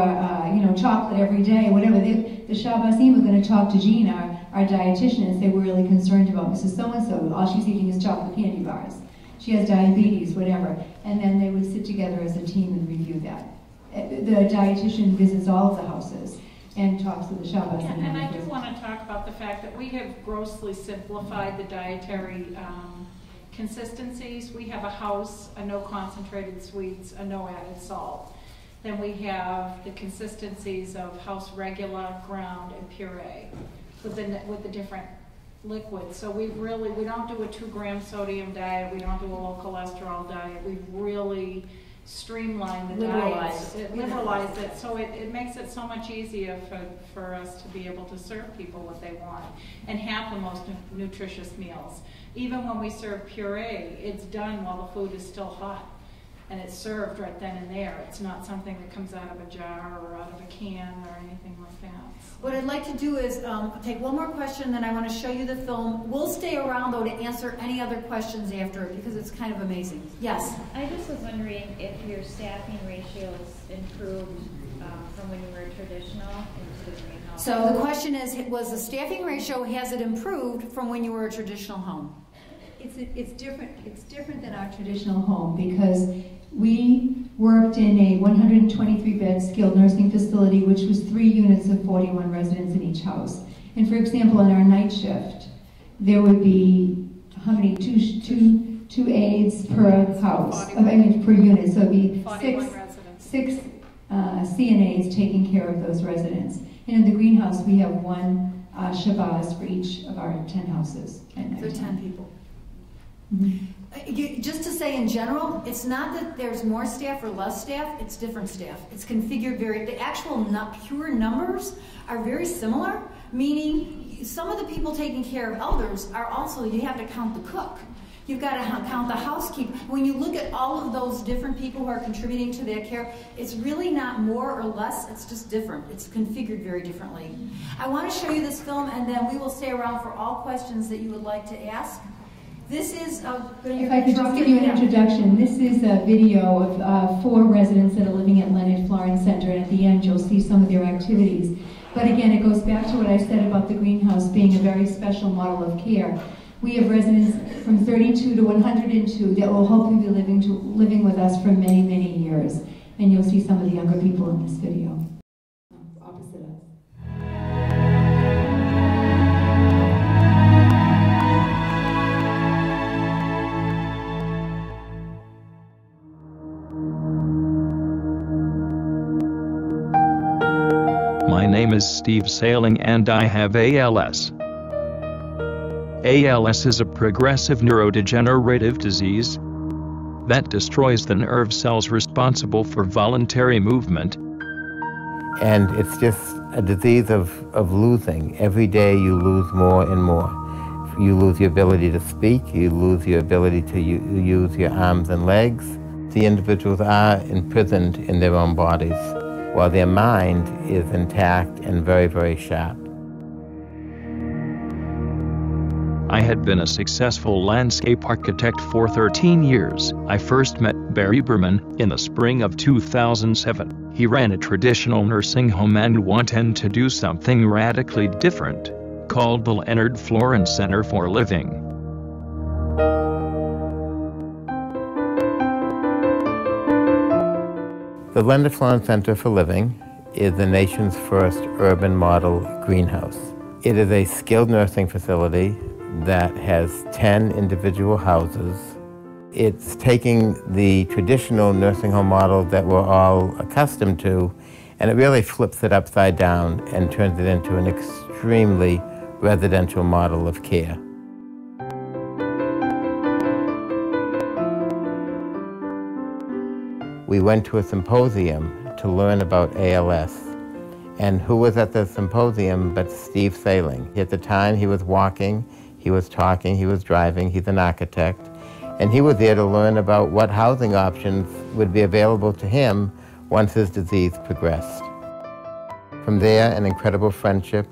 chocolate every day, whatever, the Shahbozim are going to talk to Jean, our dietitian, and say, we're really concerned about Mrs. So-and-so. All she's eating is chocolate candy bars. She has diabetes, whatever. And then they would sit together as a team and review that. The dietitian visits all of the houses and talks to the Shahboz. Yeah, and I do want to talk about the fact that we have grossly simplified the dietary consistencies. We have a house, a no concentrated sweets, a no added salt. Then we have the consistencies of house regular, ground, and puree with the different liquids. So we don't do a 2-gram sodium diet, we don't do a low cholesterol diet, we've really streamlined the diets, liberalized it, so it makes it so much easier for us to be able to serve people what they want and have the most nutritious meals. Even when we serve puree, it's done while the food is still hot, and it's served right then and there. It's not something that comes out of a jar or out of a can or anything like that. What I'd like to do is take one more question, then I want to show you the film. We'll stay around, though, to answer any other questions after it, because it's kind of amazing. Yes? I just was wondering if your staffing ratios improved from when you were traditional into the greenhouse. So the question is, was the staffing ratio, has it improved from when you were a traditional home? It's different than our traditional home, because we worked in a 123-bed skilled nursing facility, which was 3 units of 41 residents in each house. And for example, on our night shift, there would be how many? Two aides per house. Per unit. So it'd be 6 CNAs taking care of those residents. And in the greenhouse, we have one Shahboz for each of our 10 houses. So 10 people. Mm-hmm. Just to say in general, it's not that there's more staff or less staff, it's different staff. It's configured the actual pure numbers are very similar, meaning some of the people taking care of elders are also, you have to count the cook. You've got to count the housekeeper. When you look at all of those different people who are contributing to that care, it's really not more or less, it's just different. It's configured very differently. I want to show you this film, and then we will stay around for all questions that you would like to ask. This is, if I could just give you an introduction, this is a video of 4 residents that are living at Leonard Florence Center, and at the end you'll see some of their activities. But again, it goes back to what I said about the greenhouse being a very special model of care. We have residents from 32 to 102 that will hopefully be living with us for many, many years. And you'll see some of the younger people in this video. Opposite us. My name is Steve Sailing and I have ALS. ALS is a progressive neurodegenerative disease that destroys the nerve cells responsible for voluntary movement. And it's just a disease of losing. Every day you lose more and more. You lose your ability to speak, you lose your ability to use your arms and legs. The individuals are imprisoned in their own bodies, while their mind is intact and very, very sharp. I had been a successful landscape architect for 13 years. I first met Barry Berman in the spring of 2007. He ran a traditional nursing home and wanted to do something radically different, called the Leonard Florence Center for Living. The Leonard Florence Center for Living is the nation's first urban model greenhouse. It is a skilled nursing facility that has 10 individual houses. It's taking the traditional nursing home model that we're all accustomed to, and it really flips it upside down and turns it into an extremely residential model of care. We went to a symposium to learn about ALS. And who was at the symposium but Steve Sailing? At the time he was walking, he was talking, he was driving, he's an architect, and he was there to learn about what housing options would be available to him once his disease progressed. From there, an incredible friendship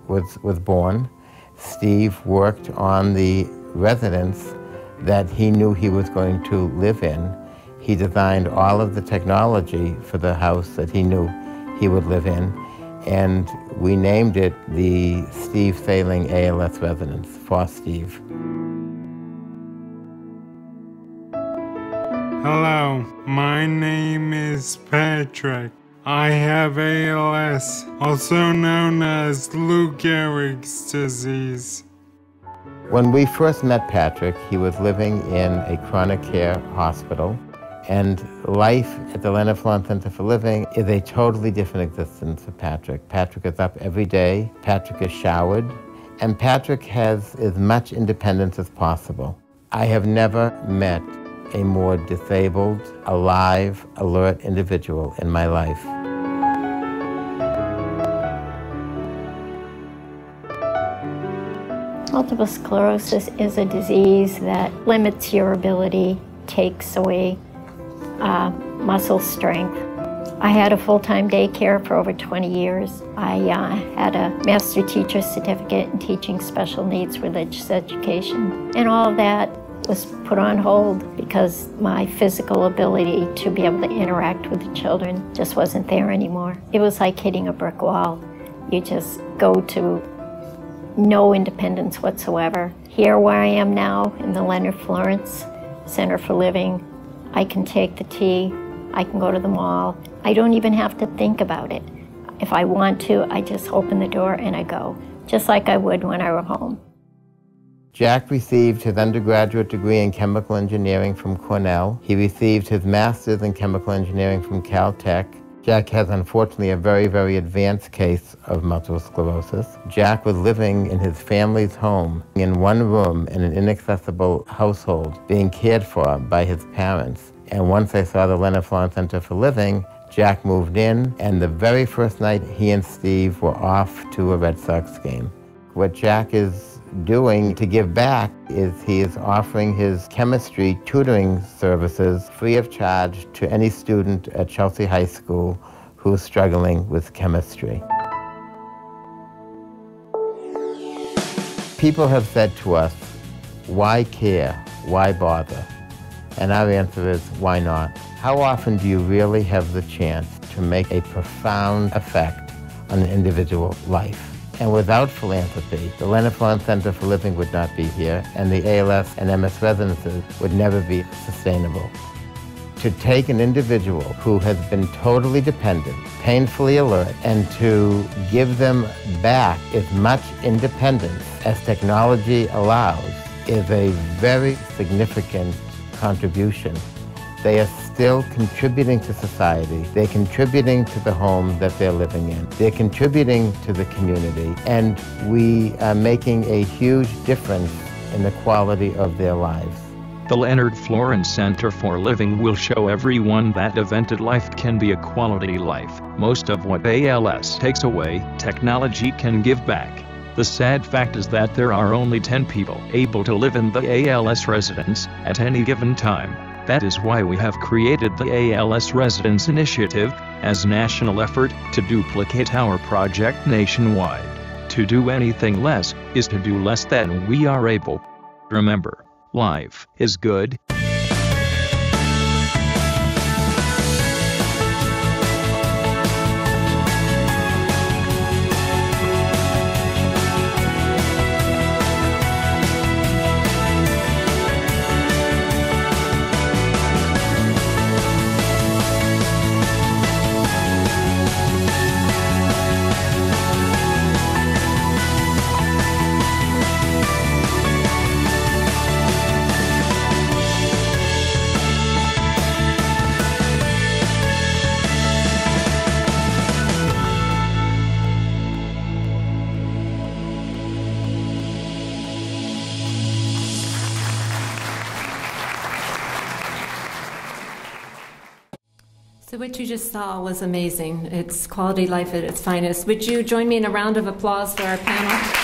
was born. Steve worked on the residence that he knew he was going to live in. He designed all of the technology for the house that he knew he would live in, and we named it the Steve Sailing ALS Residence for Steve. Hello, my name is Patrick. I have ALS, also known as Lou Gehrig's disease. When we first met Patrick, he was living in a chronic care hospital, and life at the Leonard Florence Center for Living is a totally different existence for Patrick. Patrick is up every day, Patrick is showered, and Patrick has as much independence as possible. I have never met a more disabled, alive, alert individual in my life. Multiple sclerosis is a disease that limits your ability, takes away muscle strength. I had a full-time daycare for over 20 years. I had a master teacher certificate in teaching special needs religious education. And all of that was put on hold because my physical ability to be able to interact with the children just wasn't there anymore. It was like hitting a brick wall. You just go to no independence whatsoever. Here where I am now in the Leonard Florence Center for Living, I can take the T, I can go to the mall. I don't even have to think about it. If I want to, I just open the door and I go, just like I would when I were home. Jack received his undergraduate degree in chemical engineering from Cornell. He received his master's in chemical engineering from Caltech. Jack has unfortunately a very, very advanced case of multiple sclerosis. Jack was living in his family's home in one room in an inaccessible household, being cared for by his parents. And once they saw the Leonard Florence Center for Living, Jack moved in, and the very first night he and Steve were off to a Red Sox game. What Jack is doing to give back is he is offering his chemistry tutoring services free of charge to any student at Chelsea High School who's struggling with chemistry. People have said to us, why care? Why bother? And our answer is, why not? How often do you really have the chance to make a profound effect on an individual life? And without philanthropy, the Leonard Florence Center for Living would not be here, and the ALS and MS residences would never be sustainable. To take an individual who has been totally dependent, painfully alert, and to give them back as much independence as technology allows is a very significant contribution. They are still contributing to society. They're contributing to the home that they're living in. They're contributing to the community. And we are making a huge difference in the quality of their lives. The Leonard Florence Center for Living will show everyone that evented life can be a quality life. Most of what ALS takes away, technology can give back. The sad fact is that there are only 10 people able to live in the ALS residence at any given time. That is why we have created the ALS Residence Initiative as a national effort to duplicate our project nationwide. To do anything less is to do less than we are able. Remember, life is good. So what you just saw was amazing. It's quality life at its finest. Would you join me in a round of applause for our panel?